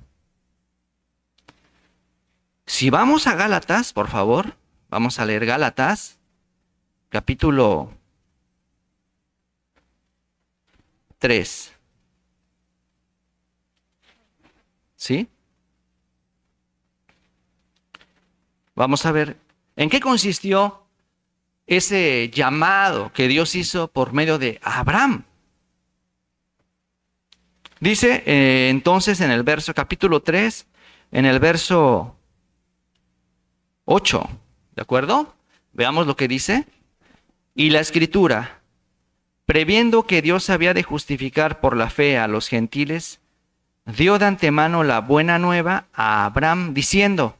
Si vamos a Gálatas, por favor, vamos a leer Gálatas, capítulo 3. ¿Sí? Vamos a ver en qué consistió ese llamado que Dios hizo por medio de Abraham. Dice entonces en el capítulo 3, en el verso 8, ¿de acuerdo? Veamos lo que dice. Y la Escritura, previendo que Dios había de justificar por la fe a los gentiles, dio de antemano la buena nueva a Abraham, diciendo,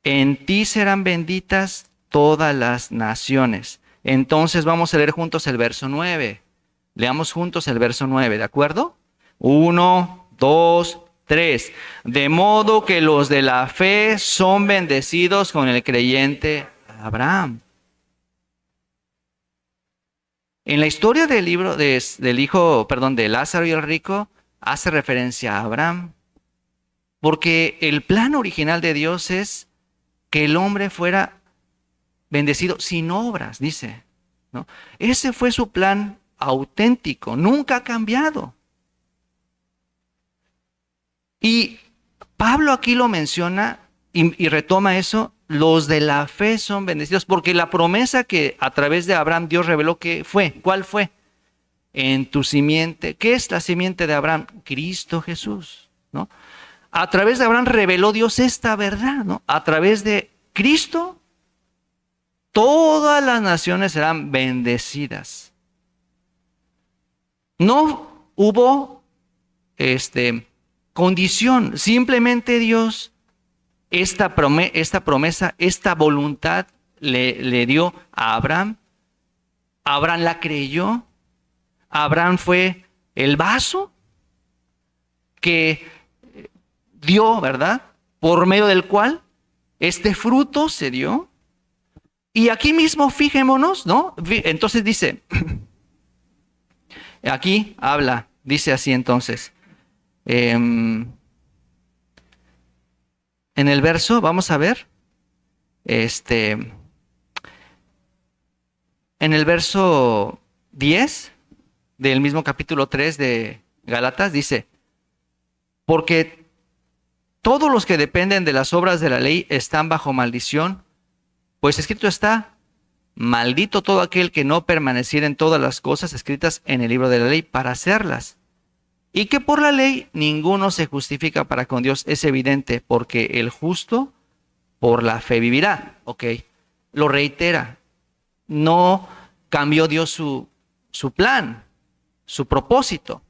en ti serán benditas todas las naciones. Entonces vamos a leer juntos el verso 9. Leamos juntos el verso 9, ¿de acuerdo? 1, 2, 3. De modo que los de la fe son bendecidos con el creyente Abraham. En la historia del libro del hijo, perdón, de Lázaro y el rico, hace referencia a Abraham, porque el plan original de Dios es que el hombre fuera bendecido sin obras, dice, ¿no? Ese fue su plan auténtico, nunca ha cambiado. Y Pablo aquí lo menciona y retoma eso, los de la fe son bendecidos, porque la promesa que a través de Abraham Dios reveló que fue, ¿cuál fue? En tu simiente. ¿Qué es la simiente de Abraham? Cristo Jesús, ¿no? A través de Abraham reveló Dios esta verdad, ¿no? A través de Cristo, todas las naciones serán bendecidas. No hubo condición, simplemente Dios esta promesa, esta voluntad le dio a Abraham. Abraham la creyó. Abraham fue el vaso que dio, ¿verdad? Por medio del cual este fruto se dio. Y aquí mismo fijémonos, ¿no? Entonces dice, aquí habla, dice así entonces. En el verso, vamos a ver, en el verso 10 del mismo capítulo 3 de Gálatas, dice, porque todos los que dependen de las obras de la ley están bajo maldición, pues escrito está, maldito todo aquel que no permaneciera en todas las cosas escritas en el libro de la ley para hacerlas. Y que por la ley ninguno se justifica para con Dios, es evidente, porque el justo por la fe vivirá. Ok, lo reitera, no cambió Dios su plan, su propósito.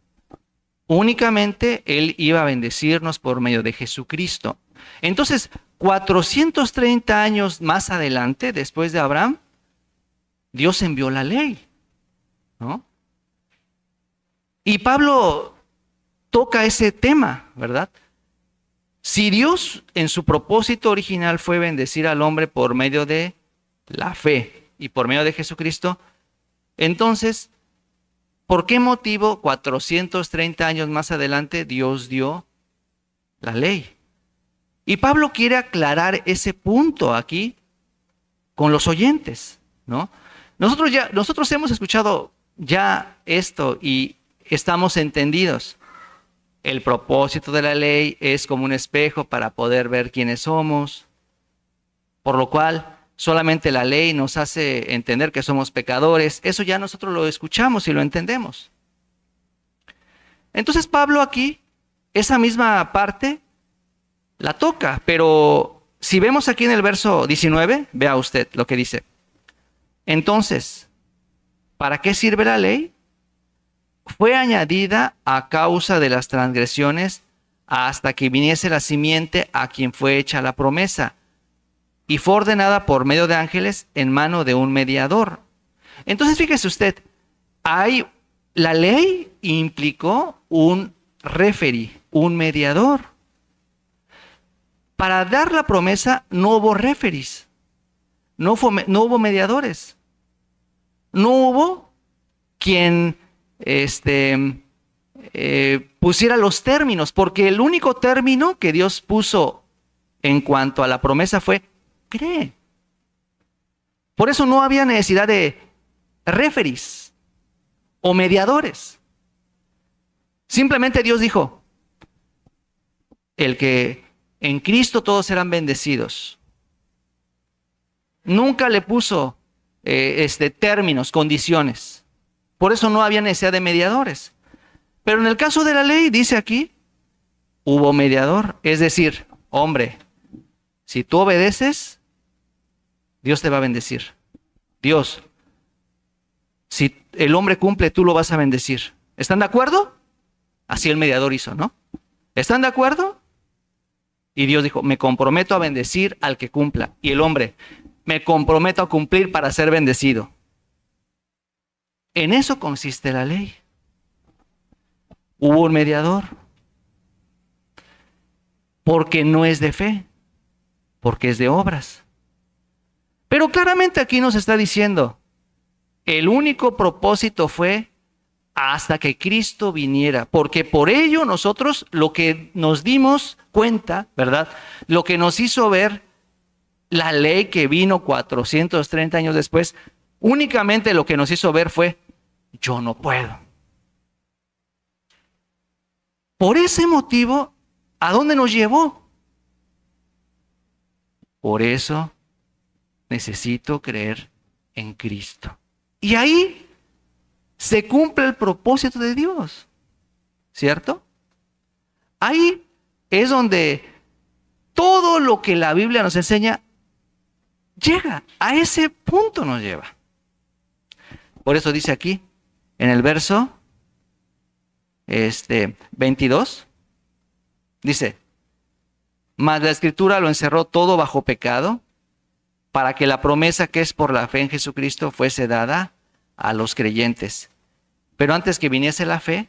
Únicamente Él iba a bendecirnos por medio de Jesucristo. Entonces, 430 años más adelante, después de Abraham, Dios envió la ley, ¿no? Y Pablo toca ese tema, ¿verdad? Si Dios en su propósito original fue bendecir al hombre por medio de la fe y por medio de Jesucristo, entonces, ¿por qué motivo 430 años más adelante Dios dio la ley? Y Pablo quiere aclarar ese punto aquí con los oyentes, ¿no? Nosotros hemos escuchado ya esto y estamos entendidos. El propósito de la ley es como un espejo para poder ver quiénes somos, por lo cual solamente la ley nos hace entender que somos pecadores. Eso ya nosotros lo escuchamos y lo entendemos. Entonces Pablo aquí, esa misma parte, la toca, pero si vemos aquí en el verso 19, vea usted lo que dice. Entonces, ¿para qué sirve la ley? Fue añadida a causa de las transgresiones hasta que viniese la simiente a quien fue hecha la promesa, y fue ordenada por medio de ángeles en mano de un mediador. Entonces, fíjese usted, la ley implicó un referí, un mediador. Para dar la promesa no hubo referís, no hubo mediadores, no hubo quien pusiera los términos, porque el único término que Dios puso en cuanto a la promesa fue cree. Por eso no había necesidad de referís o mediadores. Simplemente Dios dijo, el que en Cristo todos serán bendecidos. Nunca le puso términos, condiciones. Por eso no había necesidad de mediadores. Pero en el caso de la ley, dice aquí, hubo mediador. Es decir, hombre, si tú obedeces, Dios te va a bendecir. Dios, si el hombre cumple, tú lo vas a bendecir. ¿Están de acuerdo? Así el mediador hizo, ¿no? ¿Están de acuerdo? Y Dios dijo, me comprometo a bendecir al que cumpla. Y el hombre, me comprometo a cumplir para ser bendecido. En eso consiste la ley. Hubo un mediador. Porque no es de fe, porque es de obras. Pero claramente aquí nos está diciendo El único propósito fue hasta que Cristo viniera, porque por ello nosotros lo que nos dimos cuenta, ¿verdad? Lo que nos hizo ver la ley que vino 430 años después, únicamente lo que nos hizo ver fue, yo no puedo. Por ese motivo, ¿a dónde nos llevó? Por eso necesito creer en Cristo. Y ahí se cumple el propósito de Dios, ¿cierto? Ahí es donde todo lo que la Biblia nos enseña llega, a ese punto nos lleva. Por eso dice aquí, en el verso 22, dice, mas la Escritura lo encerró todo bajo pecado, para que la promesa que es por la fe en Jesucristo fuese dada a los creyentes. Pero antes que viniese la fe,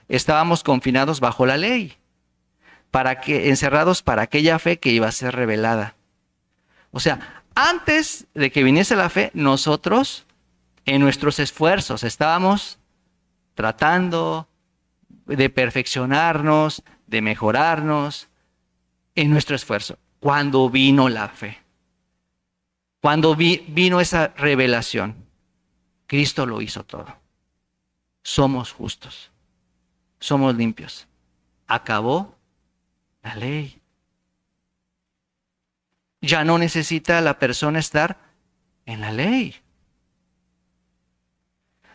estábamos confinados bajo la ley, encerrados para aquella fe que iba a ser revelada. O sea, antes de que viniese la fe, nosotros en nuestros esfuerzos estábamos tratando de perfeccionarnos, de mejorarnos en nuestro esfuerzo. Cuando vino la fe, cuando vino esa revelación, Cristo lo hizo todo. Somos justos, somos limpios. Acabó la ley. Ya no necesita la persona estar en la ley.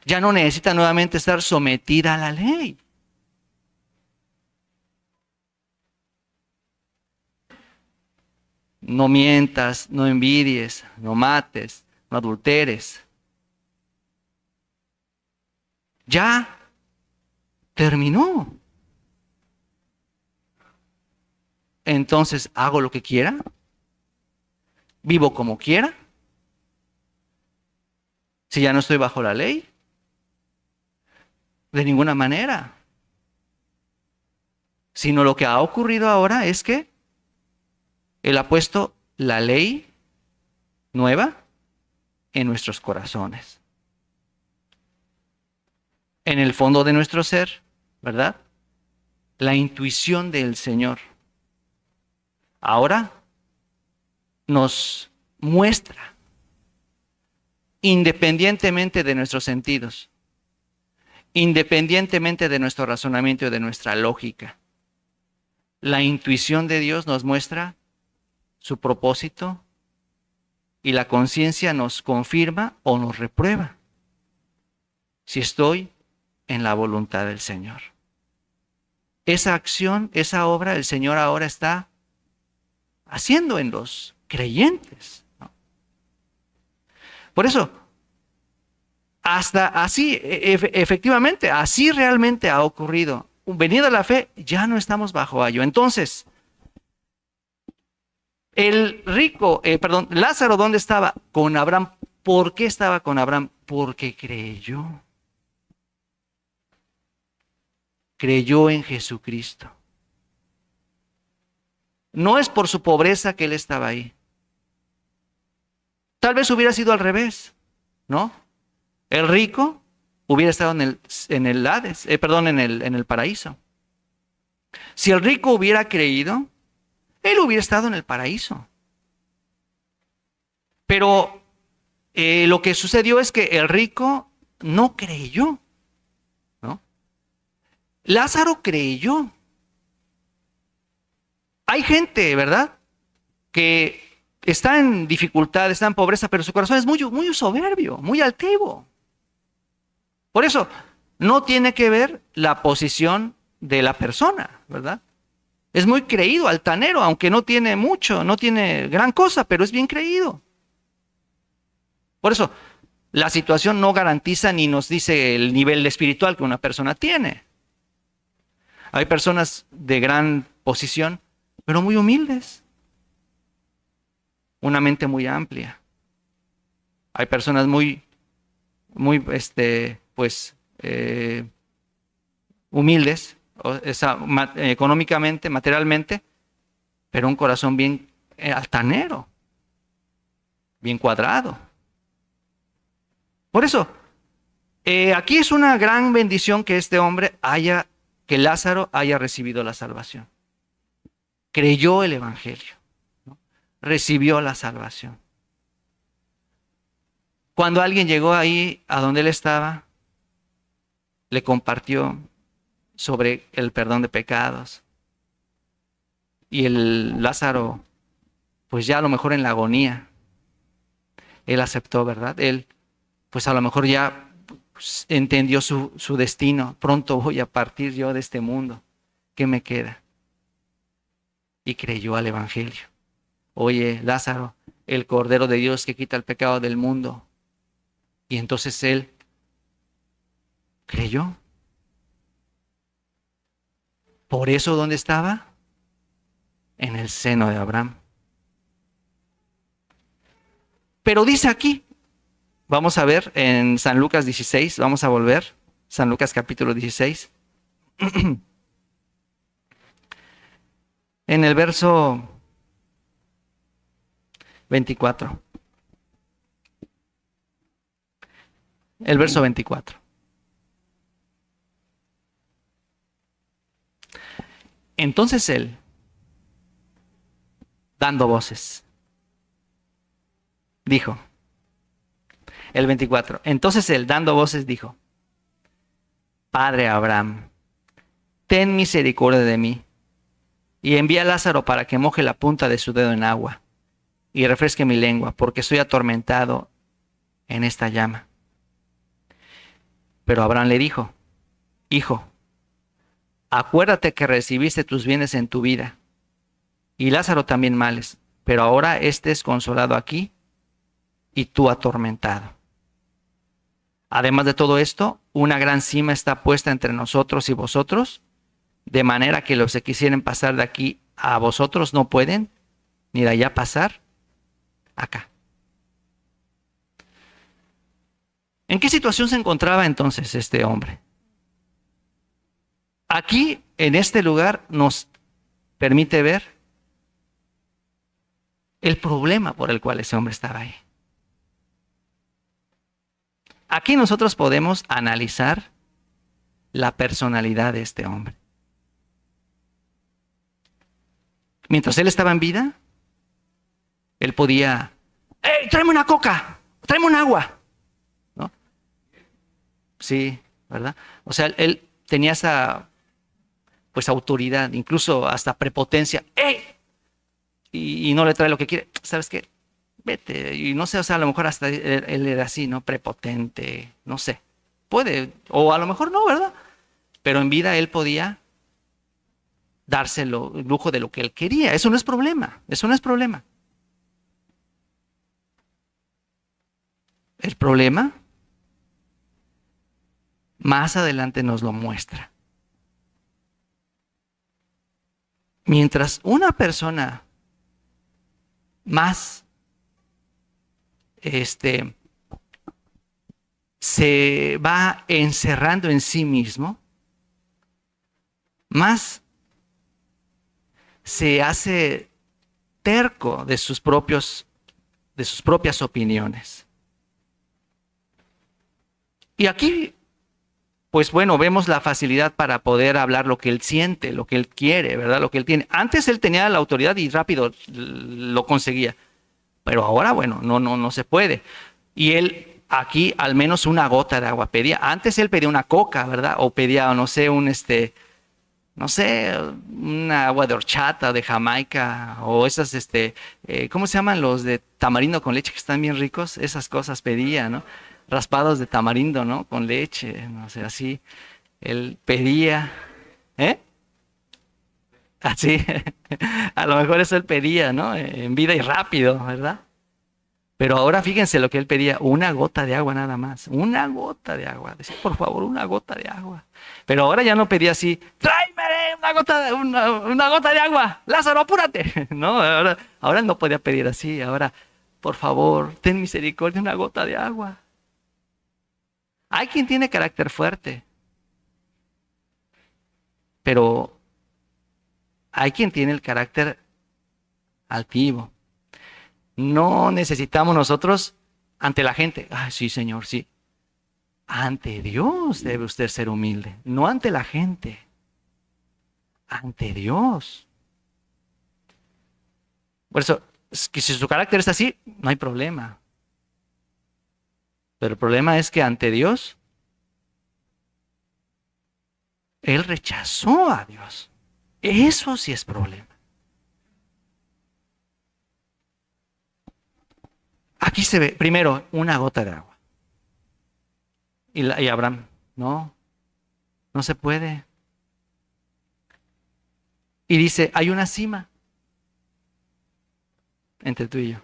Ya no necesita nuevamente estar sometida a la ley. No mientas, no envidies, no mates, no adulteres. Ya terminó. Entonces, ¿hago lo que quiera? ¿Vivo como quiera? Si ya no estoy bajo la ley. De ninguna manera. Sino lo que ha ocurrido ahora es que Él ha puesto la ley nueva en nuestros corazones. En el fondo de nuestro ser, ¿verdad? La intuición del Señor. Ahora nos muestra, independientemente de nuestros sentidos, independientemente de nuestro razonamiento y de nuestra lógica, la intuición de Dios nos muestra su propósito y la conciencia nos confirma o nos reprueba si estoy en la voluntad del Señor. Esa acción, esa obra, el Señor ahora está haciendo en los creyentes, ¿no? Por eso, hasta así, efectivamente, así realmente ha ocurrido. Venida la fe, ya no estamos bajo ayo. Entonces, Lázaro, ¿dónde estaba? Con Abraham. ¿Por qué estaba con Abraham? Porque creyó. Creyó en Jesucristo. No es por su pobreza que él estaba ahí. Tal vez hubiera sido al revés, ¿no? El rico hubiera estado en el Hades, en el paraíso. Si el rico hubiera creído, él hubiera estado en el paraíso. Pero lo que sucedió es que el rico no creyó, ¿no? Lázaro creyó. Hay gente, ¿verdad?, que está en dificultad, está en pobreza, pero su corazón es muy, muy soberbio, muy altivo. Por eso, no tiene que ver la posición de la persona, ¿verdad? Es muy creído, altanero, aunque no tiene mucho, no tiene gran cosa, pero es bien creído. Por eso, la situación no garantiza ni nos dice el nivel espiritual que una persona tiene. Hay personas de gran posición, pero muy humildes. Una mente muy amplia. Hay personas humildes, económicamente, materialmente, pero un corazón bien altanero, bien cuadrado. Por eso, aquí es una gran bendición que que Lázaro haya recibido la salvación. Creyó el Evangelio, ¿no? Recibió la salvación. Cuando alguien llegó ahí a donde él estaba, le compartió sobre el perdón de pecados. Y el Lázaro, pues ya a lo mejor en la agonía, él aceptó, ¿verdad? Él, pues a lo mejor ya entendió su destino. Pronto voy a partir yo de este mundo. ¿Qué me queda? Y creyó al Evangelio. Oye, Lázaro, el Cordero de Dios que quita el pecado del mundo. Y entonces él creyó. Por eso, ¿dónde estaba? En el seno de Abraham. Pero dice aquí, vamos a ver en San Lucas 16, vamos a volver, San Lucas capítulo 16, en el verso 24. El verso 24. Entonces él, dando voces, dijo, el 24, entonces él, dando voces, dijo, Padre Abraham, ten misericordia de mí, y envía a Lázaro para que moje la punta de su dedo en agua, y refresque mi lengua, porque estoy atormentado en esta llama. Pero Abraham le dijo, Hijo, acuérdate que recibiste tus bienes en tu vida, y Lázaro también males, pero ahora éste es consolado aquí, y tú atormentado. Además de todo esto, una gran cima está puesta entre nosotros y vosotros, de manera que los que quisieren pasar de aquí a vosotros no pueden, ni de allá pasar acá. ¿En qué situación se encontraba entonces este hombre? Aquí, en este lugar, nos permite ver el problema por el cual ese hombre estaba ahí. Aquí nosotros podemos analizar la personalidad de este hombre. Mientras él estaba en vida, él podía, ¡hey, tráeme una coca! ¡Tráeme un agua! ¿No? Sí, ¿verdad? O sea, él tenía esa, pues, autoridad, incluso hasta prepotencia. ¡Hey! Y no le trae lo que quiere. ¿Sabes qué? Vete. Y no sé, o sea, a lo mejor hasta él era así, ¿no? Prepotente, no sé. Puede, o a lo mejor no, ¿verdad? Pero en vida él podía darse el lujo de lo que él quería. Eso no es problema, eso no es problema. El problema más adelante nos lo muestra. Mientras una persona más se va encerrando en sí mismo, más se hace terco de sus propias opiniones. Y aquí, pues bueno, vemos la facilidad para poder hablar lo que él siente, lo que él quiere, ¿verdad? Lo que él tiene. Antes él tenía la autoridad y rápido lo conseguía. Pero ahora, bueno, no se puede. Y él aquí al menos una gota de agua pedía. Antes él pedía una coca, ¿verdad? O pedía, no sé, no sé, una agua de horchata, de Jamaica, o esas, ¿cómo se llaman los de tamarindo con leche que están bien ricos? Esas cosas pedía, ¿no? Raspados de tamarindo, ¿no? Con leche, no sé, así. Él pedía, ¿eh? Así, a lo mejor eso él pedía, ¿no? En vida y rápido, ¿verdad? Pero ahora fíjense lo que él pedía, una gota de agua nada más, una gota de agua. Decía, por favor, una gota de agua. Pero ahora ya no pedía así, tráeme una gota de agua, Lázaro, apúrate. No, ahora no podía pedir así, ahora, por favor, ten misericordia, una gota de agua. Hay quien tiene carácter fuerte, pero hay quien tiene el carácter altivo. No necesitamos nosotros ante la gente, sí, Señor, sí. Ante Dios debe usted ser humilde, no ante la gente, ante Dios. Por eso, es que si su carácter está así, no hay problema. Pero el problema es que ante Dios, él rechazó a Dios. Eso sí es problema. Aquí se ve, primero, una gota de agua. Y Abraham, no, no se puede. Y dice, hay una cima entre tú y yo.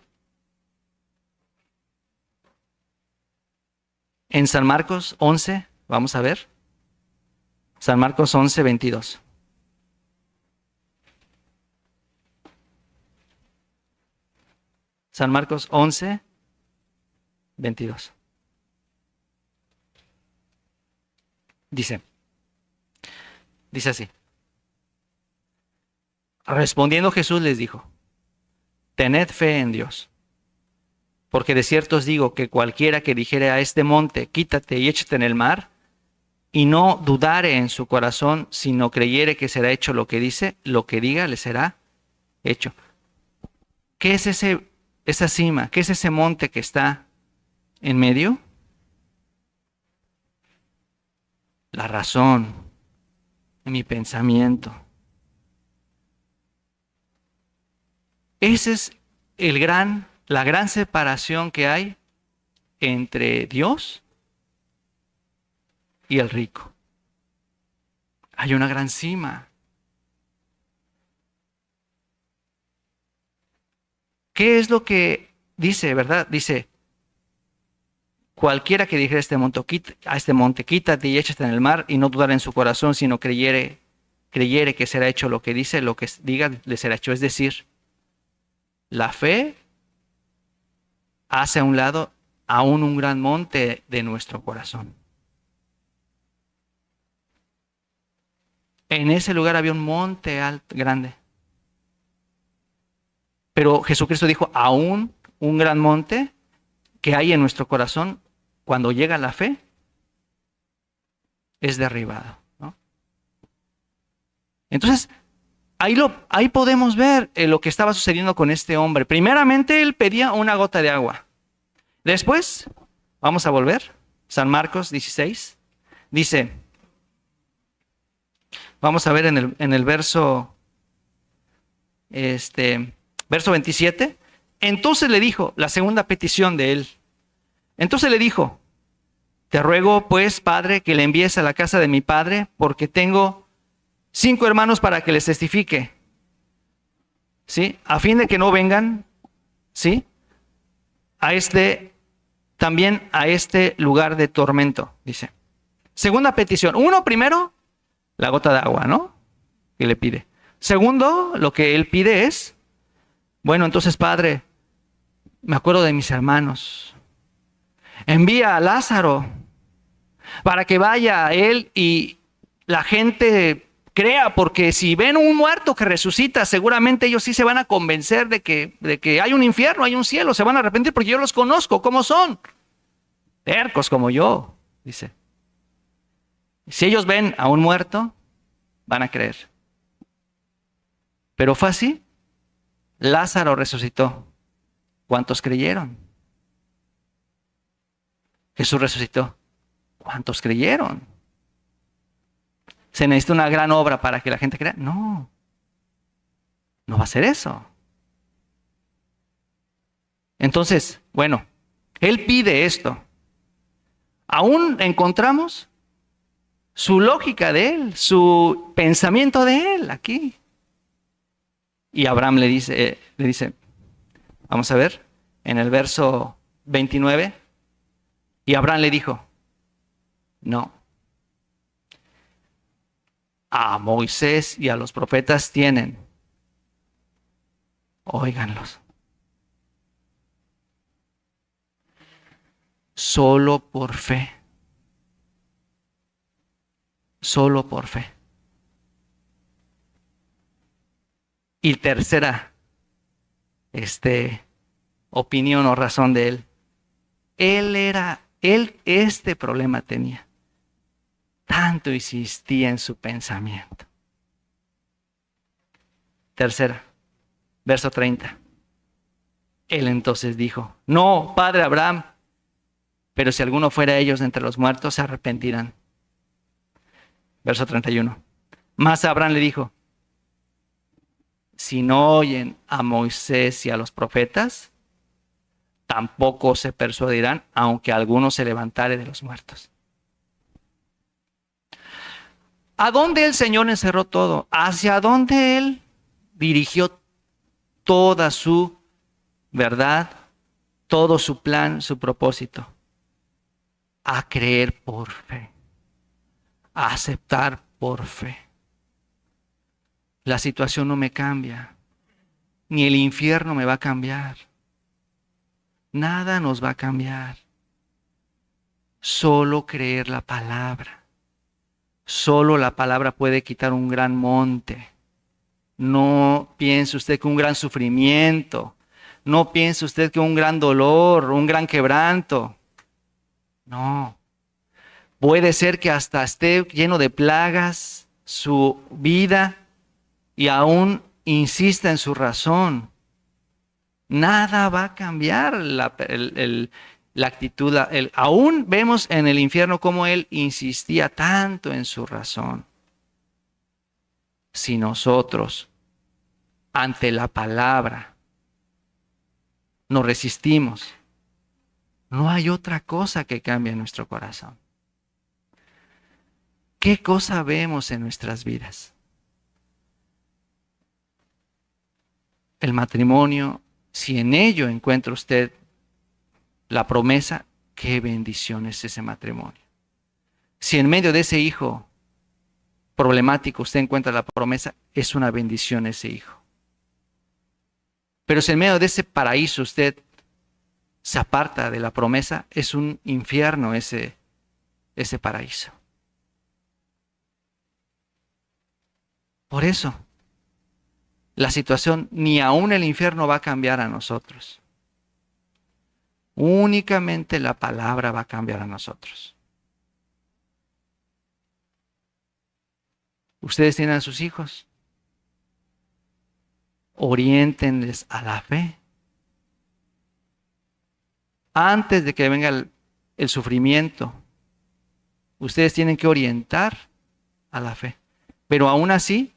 En San Marcos 11, vamos a ver. San Marcos 11, 22. San Marcos 11, 22. Dice así. Respondiendo Jesús les dijo, tened fe en Dios, porque de cierto os digo que cualquiera que dijere a este monte, quítate y échate en el mar, y no dudare en su corazón, sino creyere que será hecho lo que dice, lo que diga le será hecho. ¿Qué es esa cima? ¿Qué es ese monte que está en medio? La razón en mi pensamiento. Esa es la gran separación que hay entre Dios y el rico. Hay una gran cima. ¿Qué es lo que dice, verdad? Dice, cualquiera que dijera a este monte, quítate y échate en el mar, y no dudar en su corazón, sino creyere que será hecho lo que dice, lo que diga le será hecho. Es decir, la fe hace a un lado aún un gran monte de nuestro corazón. En ese lugar había un monte alto, grande. Pero Jesucristo dijo, aún un gran monte que hay en nuestro corazón, cuando llega la fe, es derribado, ¿no? Entonces, ahí podemos ver lo que estaba sucediendo con este hombre. Primeramente, él pedía una gota de agua. Después, vamos a volver, San Marcos 16, dice, vamos a ver en el verso, verso 27, entonces le dijo, la segunda petición de él, entonces le dijo, te ruego pues, Padre, que le envíes a la casa de mi padre, porque tengo 5 hermanos para que les testifique, ¿sí? A fin de que no vengan, ¿sí? También a este lugar de tormento, dice. Segunda petición. Primero, la gota de agua, ¿no? Que le pide. Segundo, lo que él pide es, bueno, entonces, Padre, me acuerdo de mis hermanos. Envía a Lázaro para que vaya a él y la gente crea, porque si ven un muerto que resucita, seguramente ellos sí se van a convencer de que hay un infierno, hay un cielo, se van a arrepentir porque yo los conozco, ¿cómo son? Tercos como yo, dice. Si ellos ven a un muerto, van a creer. Pero fue así. Lázaro resucitó. ¿Cuántos creyeron? Jesús resucitó. ¿Cuántos creyeron? ¿Se necesita una gran obra para que la gente crea? No. No va a ser eso. Entonces, bueno, él pide esto. Aún encontramos su lógica de él, su pensamiento de él aquí. Y Abraham le dice, vamos a ver, en el verso 29, y Abraham le dijo, no, a Moisés y a los profetas tienen, óiganlos, solo por fe, solo por fe. Y tercera, opinión o razón de él. Él era Él este problema tenía. Tanto insistía en su pensamiento. Tercera, verso 30. Él entonces dijo: no, padre Abraham, pero si alguno fuera ellos de entre los muertos, se arrepentirán. Verso 31. Mas Abraham le dijo: si no oyen a Moisés y a los profetas, tampoco se persuadirán, aunque alguno se levantare de los muertos. ¿A dónde el Señor encerró todo? ¿Hacia dónde Él dirigió toda su verdad, todo su plan, su propósito? A creer por fe, a aceptar por fe. La situación no me cambia, ni el infierno me va a cambiar. Nada nos va a cambiar. Solo creer la palabra. Solo la palabra puede quitar un gran monte. No piense usted que un gran sufrimiento. No piense usted que un gran dolor, un gran quebranto. No. Puede ser que hasta esté lleno de plagas su vida y aún insista en su razón. Nada va a cambiar la actitud. Aún vemos en el infierno cómo él insistía tanto en su razón. Si nosotros, ante la palabra, nos resistimos, no hay otra cosa que cambie en nuestro corazón. ¿Qué cosa vemos en nuestras vidas? El matrimonio, si en ello encuentra usted la promesa, qué bendición es ese matrimonio. Si en medio de ese hijo problemático usted encuentra la promesa, es una bendición ese hijo. Pero si en medio de ese paraíso usted se aparta de la promesa, es un infierno ese paraíso. Por eso, la situación, ni aún el infierno va a cambiar a nosotros. Únicamente la palabra va a cambiar a nosotros. Ustedes tienen a sus hijos. Oriéntenles a la fe. Antes de que venga el sufrimiento, ustedes tienen que orientar a la fe. Pero aún así,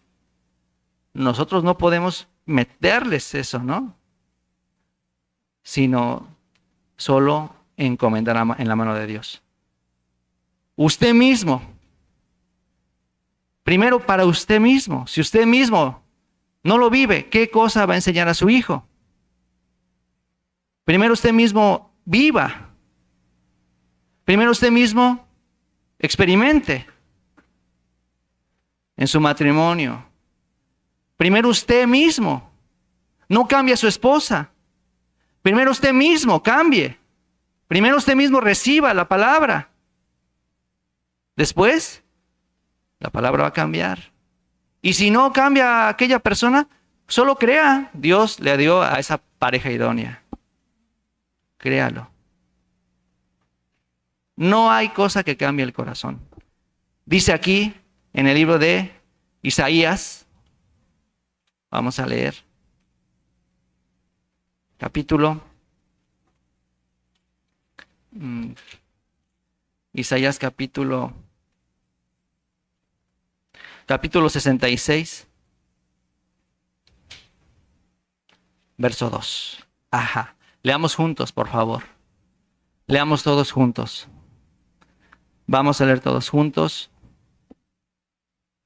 nosotros no podemos meterles eso, ¿no? Sino solo encomendar en la mano de Dios. Usted mismo. Primero para usted mismo. Si usted mismo no lo vive, ¿qué cosa va a enseñar a su hijo? Primero usted mismo viva. Primero usted mismo experimente en su matrimonio. Primero usted mismo. No cambie a su esposa. Primero usted mismo cambie. Primero usted mismo reciba la palabra. Después, la palabra va a cambiar. Y si no cambia a aquella persona, solo crea. Dios le dio a esa pareja idónea. Créalo. No hay cosa que cambie el corazón. Dice aquí en el libro de Isaías, vamos a leer, Isaías capítulo 66, verso 2. Ajá. Leamos juntos, por favor. Leamos todos juntos. Vamos a leer todos juntos.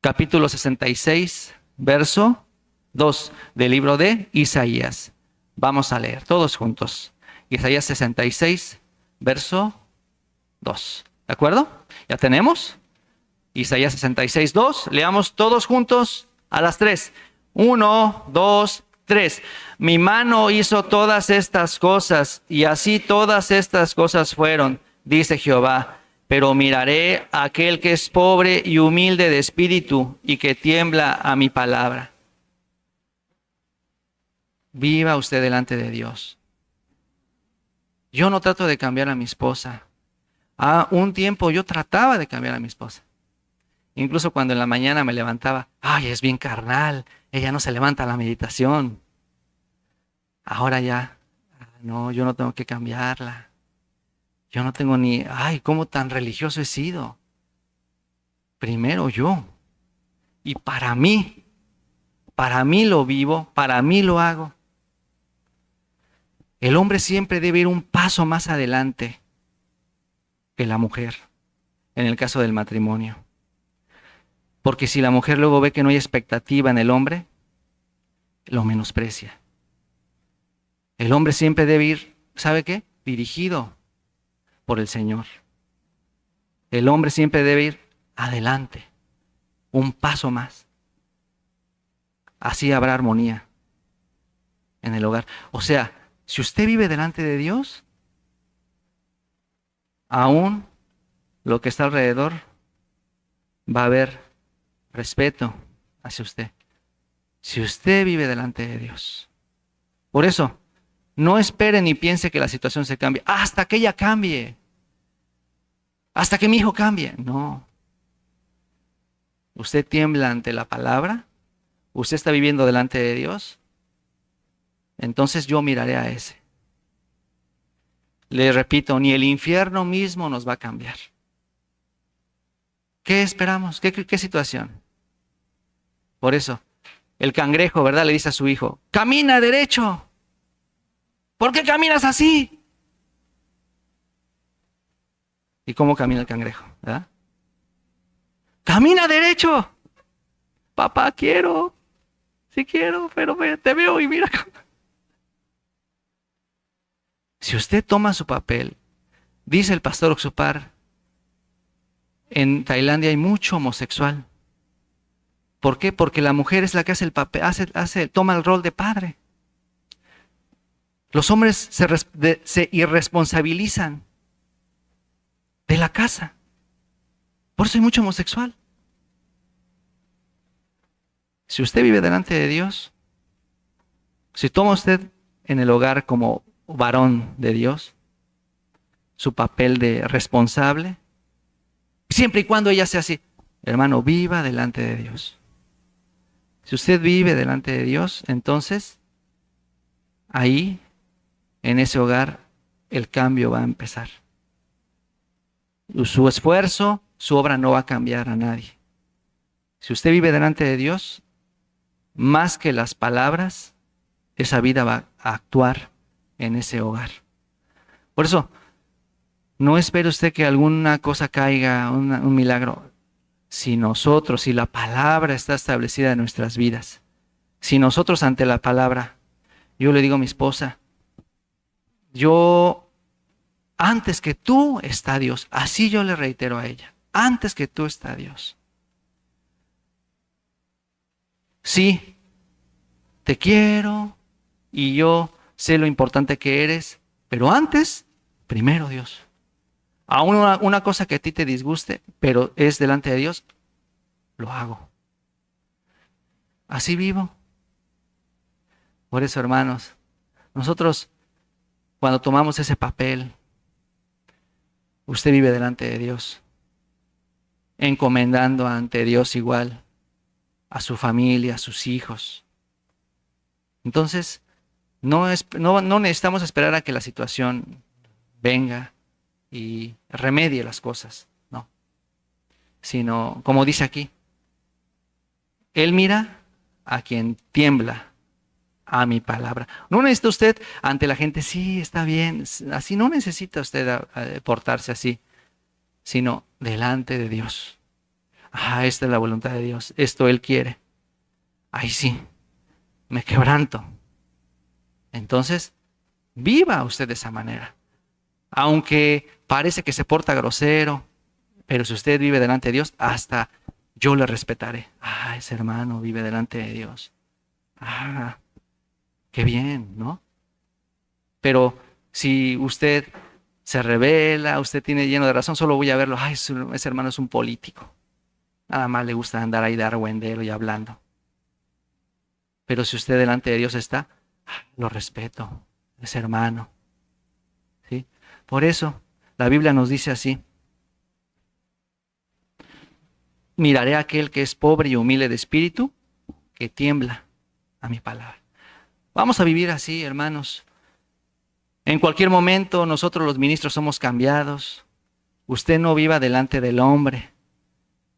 Capítulo 66, verso 2 del libro de Isaías. Vamos a leer todos juntos. Isaías 66, verso 2. ¿De acuerdo? ¿Ya tenemos? Isaías 66, 2. Leamos todos juntos a las 3. 1, 2, 3. Mi mano hizo todas estas cosas, y así todas estas cosas fueron, dice Jehová. Pero miraré a aquel que es pobre y humilde de espíritu, y que tiembla a mi palabra. Viva usted delante de Dios. Yo no trato de cambiar a mi esposa. A un tiempo yo trataba de cambiar a mi esposa. Incluso cuando en la mañana me levantaba, ay, es bien carnal, ella no se levanta a la meditación. Ahora ya, no, yo no tengo que cambiarla. Yo no tengo ni, ay, ¿cómo tan religioso he sido? Primero yo. Y para mí lo vivo, para mí lo hago. El hombre siempre debe ir un paso más adelante que la mujer, en el caso del matrimonio. Porque si la mujer luego ve que no hay expectativa en el hombre, lo menosprecia. El hombre siempre debe ir, ¿sabe qué? Dirigido por el Señor. El hombre siempre debe ir adelante, un paso más. Así habrá armonía en el hogar. O sea, si usted vive delante de Dios, aún lo que está alrededor va a haber respeto hacia usted. Si usted vive delante de Dios. Por eso, no espere ni piense que la situación se cambie hasta que ella cambie. Hasta que mi hijo cambie. No. Usted tiembla ante la palabra. Usted está viviendo delante de Dios. Entonces yo miraré a ese. Le repito, ni el infierno mismo nos va a cambiar. ¿Qué esperamos? ¿Qué situación? Por eso, el cangrejo, ¿verdad? Le dice a su hijo, camina derecho. ¿Por qué caminas así? ¿Y cómo camina el cangrejo? ¿Verdad? Camina derecho. Papá, quiero. Sí quiero, pero te veo y mira. Si usted toma su papel, dice el pastor Oxupar, en Tailandia hay mucho homosexual. ¿Por qué? Porque la mujer es la que hace el papel, toma el rol de padre. Los hombres se irresponsabilizan de la casa. Por eso hay mucho homosexual. Si usted vive delante de Dios, si toma usted en el hogar como varón de Dios, su papel de responsable, siempre y cuando ella sea así, hermano, viva delante de Dios. Si usted vive delante de Dios, entonces ahí, en ese hogar, el cambio va a empezar. Su esfuerzo, su obra no va a cambiar a nadie. Si usted vive delante de Dios, más que las palabras, esa vida va a actuar en ese hogar. Por eso, no espere usted que alguna cosa caiga, un milagro. Si la palabra está establecida en nuestras vidas, si nosotros ante la palabra, yo le digo a mi esposa, antes que tú está Dios, así yo le reitero a ella, antes que tú está Dios. Sí, te quiero y yo sé lo importante que eres, pero antes, primero Dios. Aún una cosa que a ti te disguste, pero es delante de Dios, lo hago. Así vivo. Por eso, hermanos, nosotros cuando tomamos ese papel, usted vive delante de Dios, encomendando ante Dios igual a su familia, a sus hijos. Entonces, no necesitamos esperar a que la situación venga y remedie las cosas, no. Sino, como dice aquí, Él mira a quien tiembla a mi palabra. No necesita usted ante la gente, sí, está bien, así no necesita usted portarse así, sino delante de Dios. Esta es la voluntad de Dios, esto Él quiere. Ahí sí, me quebranto. Entonces, viva usted de esa manera. Aunque parece que se porta grosero, pero si usted vive delante de Dios, hasta yo le respetaré. Ese hermano vive delante de Dios. Qué bien, ¿no? Pero si usted se revela, usted tiene lleno de razón, solo voy a verlo, ese hermano es un político. Nada más le gusta andar ahí de argüendero y hablando. Pero si usted delante de Dios está, lo respeto, es hermano. ¿Sí? Por eso, la Biblia nos dice así, miraré a aquel que es pobre y humilde de espíritu, que tiembla a mi palabra. Vamos a vivir así, hermanos. En cualquier momento nosotros los ministros somos cambiados. Usted no viva delante del hombre.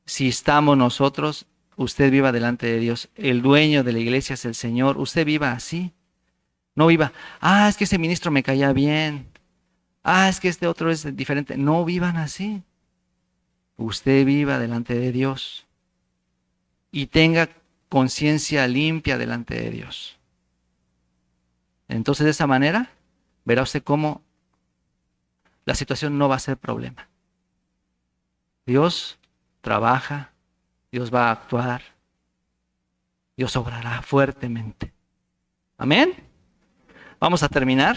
Si estamos nosotros, usted viva delante de Dios. El dueño de la iglesia es el Señor. Usted viva así. No viva, es que ese ministro me caía bien. Es que este otro es diferente. No vivan así. Usted viva delante de Dios y tenga conciencia limpia delante de Dios. Entonces, de esa manera, verá usted cómo la situación no va a ser problema. Dios trabaja, Dios va a actuar, Dios obrará fuertemente. Amén. Vamos a terminar.